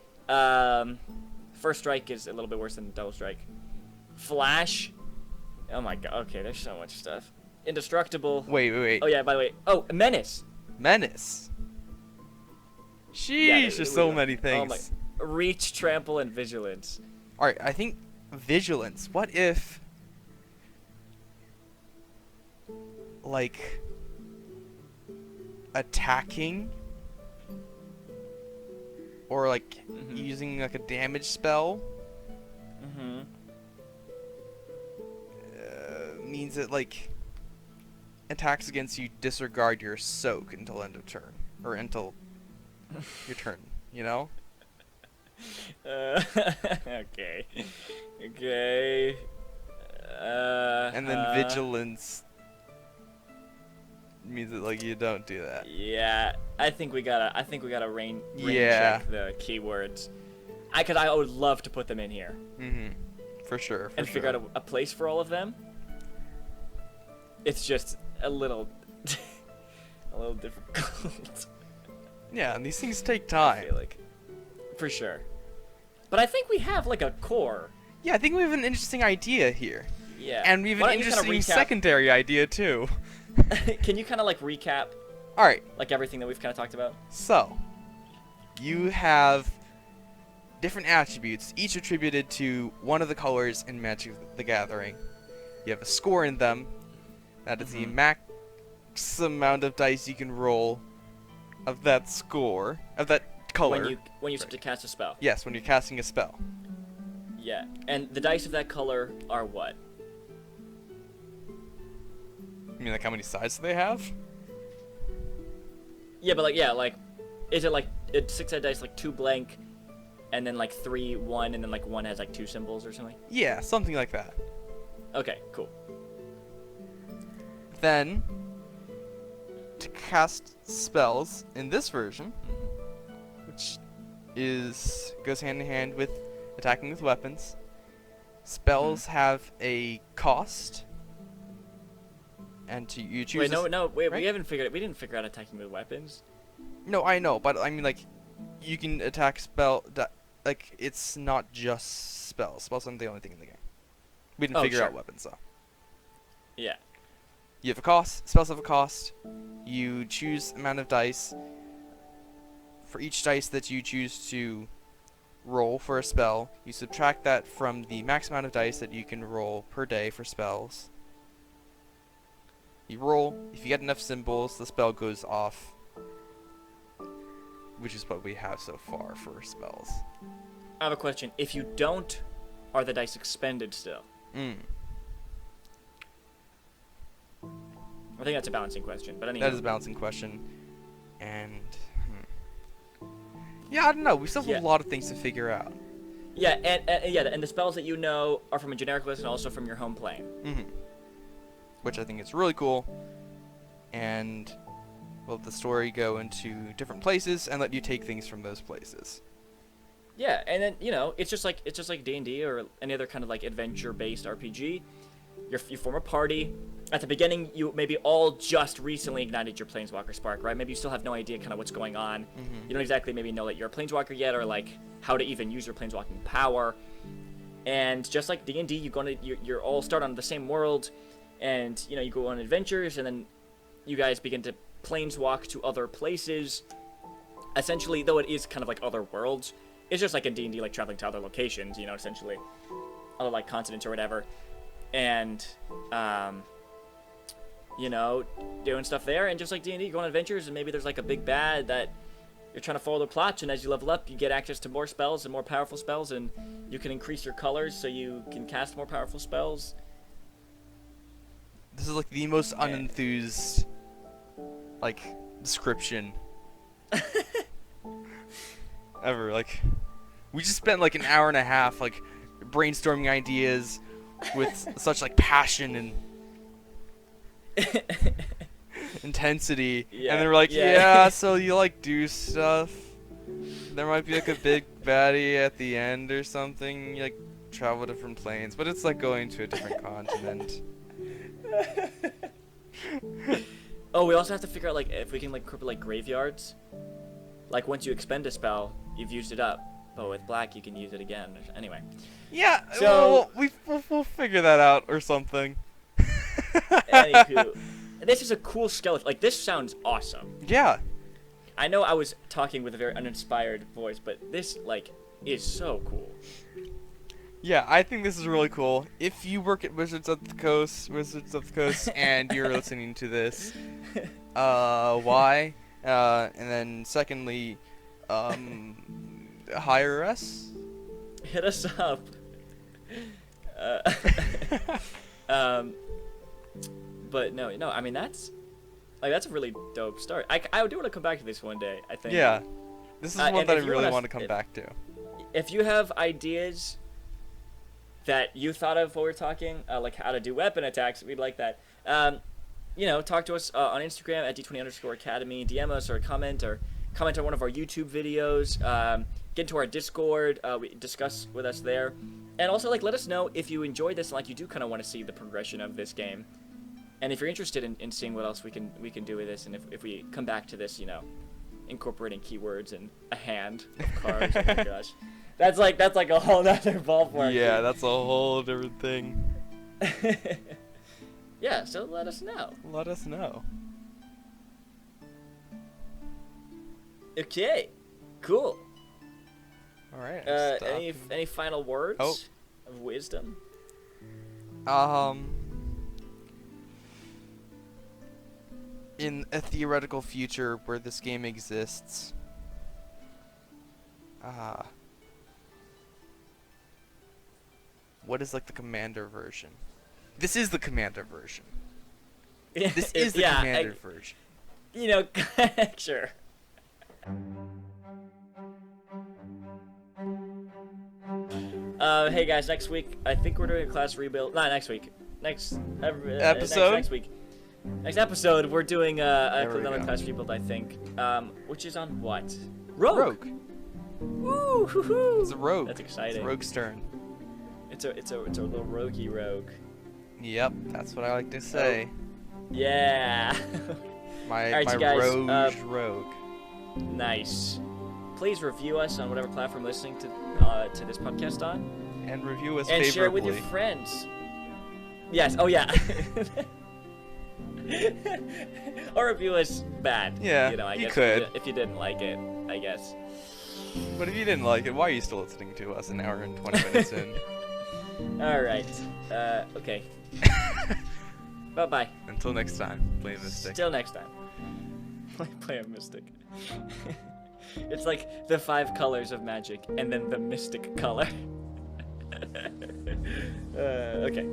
First Strike is a little bit worse than Double Strike. Flash. Oh my god. Okay, there's so much stuff. Indestructible. Wait. Oh yeah, by the way. Oh, Menace. Menace. Sheesh, Yeah, there's so many things. Oh my. Reach, Trample, and Vigilance. Alright, I think Vigilance. What if... like... attacking? Or like using like a damage spell? Means that like attacks against you disregard your soak until end of turn. Or until your turn, you know? Okay. Okay. And then Vigilance means that like you don't do that. Yeah, I think we gotta rain Yeah. check the keywords. Cause I would love to put them in here. For sure. And figure out a place for all of them. It's just a little difficult. Yeah, and these things take I time. feel like, for sure. But I think we have like a core. Yeah, I think we have an interesting idea here. Yeah. And we have Why an don't you kinda interesting recap- secondary idea too. Can you kind of like recap Alright, like everything that we've kind of talked about? so you have different attributes, each attributed to one of the colors in Magic the Gathering. You have a score in them. That is the max amount of dice you can roll of that score, of that color. When you start to cast a spell. Yes, when you're casting a spell. Yeah. And the dice of that color are what? You mean like how many sides do they have? Yeah, but like is it like it's 6-sided dice like 2 blank and then like 3 1 and then like 1 has like 2 symbols or something? Yeah, something like that. Okay, cool. Then, to cast spells in this version, which goes hand in hand with attacking with weapons, spells have a cost, and you choose. Wait, right? we didn't figure out attacking with weapons. No, I know, but I mean like, you can attack like it's not just spells. Spells aren't the only thing in the game. We didn't figure out weapons though. Yeah. You have a cost. Spells have a cost. You choose amount of dice. For each dice that you choose to roll for a spell, you subtract that from the max amount of dice that you can roll per day for spells. You roll. If you get enough symbols, the spell goes off. Which is what we have so far for spells. I have a question. If you don't, are the dice expended still? I think that's a balancing question, but anyway. That is a balancing question. And yeah, I don't know. We still have a lot of things to figure out. Yeah, and the spells that you know are from a generic list and also from your home plane. Which I think is really cool. And we'll let the story go into different places and let you take things from those places. Yeah, and then it's just like D&D or any other kind of like adventure-based RPG. you form a party. At the beginning, you maybe all just recently ignited your Planeswalker spark, right? Maybe you still have no idea kind of what's going on. Mm-hmm. You don't exactly maybe know that you're a Planeswalker yet, or like how to even use your Planeswalking power. And just like D&D, you're all start on the same world, and you know you go on adventures, and then you guys begin to planeswalk to other places. Essentially, though it is kind of like other worlds, it's just like in D&D, like traveling to other locations, you know, essentially, other like continents or whatever, and you know, doing stuff there, and just like D&D, go on adventures, and maybe there's like a big bad that you're trying to follow the plot, and as you level up, you get access to more spells and more powerful spells, and you can increase your colors so you can cast more powerful spells. This is like the most unenthused, like, description ever. Like, we just spent like an hour and a half, like, brainstorming ideas with such like passion and intensity, and then we're like, yeah, so you like do stuff. There might be like a big baddie at the end or something. You like travel different planes, but it's like going to a different continent. Oh, we also have to figure out like if we can like cripple like graveyards. Like once you expend a spell, you've used it up, but with black you can use it again. Anyway. Yeah, so we'll figure that out or something. Anywho, this is a cool skeleton. Like this sounds awesome. Yeah. I know I was talking with a very uninspired voice, but this like is so cool. Yeah, I think this is really cool. If you work at Wizards of the Coast, and you're listening to this, why? And then secondly, hire us. Hit us up. But no, I mean that's a really dope start. I do want to come back to this one day, I think. Yeah, this is one that I really want to come back to. If you have ideas that you thought of while we were talking, like how to do weapon attacks, we'd like that. You know, talk to us on Instagram at d20_academy, DM us or comment on one of our YouTube videos. Get into our Discord, we discuss with us there, and also like let us know if you enjoyed this and like you do kind of want to see the progression of this game, and if you're interested in seeing what else we can do with this, and if we come back to this, you know, incorporating keywords and a hand of cards. Oh my gosh. That's like a whole nother ballpark. Yeah, that's a whole different thing. Yeah, so let us know. Let us know. Okay, cool. All right. Any final words of wisdom? In a theoretical future where this game exists, what is like the commander version? This is the commander version. This is the commander version. You know, sure. Hey guys, next week I think we're doing a class rebuild. Not next week. Next episode. Next week. Next episode we're doing another class rebuild, I think. Which is on what? Rogue. Woo hoo hoo. It's a rogue. That's exciting. It's a rogue's turn. It's a little roguey rogue. Yep, that's what I like to say. Yeah. my right, you guys, rogue. Nice. Please review us on whatever platform you're listening to this podcast on. And review us and favorably. share it with your friends. Yes. Oh yeah. Or review us bad. Yeah. You know, I guess could. if you didn't like it, I guess. But if you didn't like it, why are you still listening to us an hour and 20 minutes in? All right. Okay. Bye-bye. Until next time, play a Mystic. Till next time. Play a Mystic. It's like the 5 colors of magic, and then the mystic color. Okay.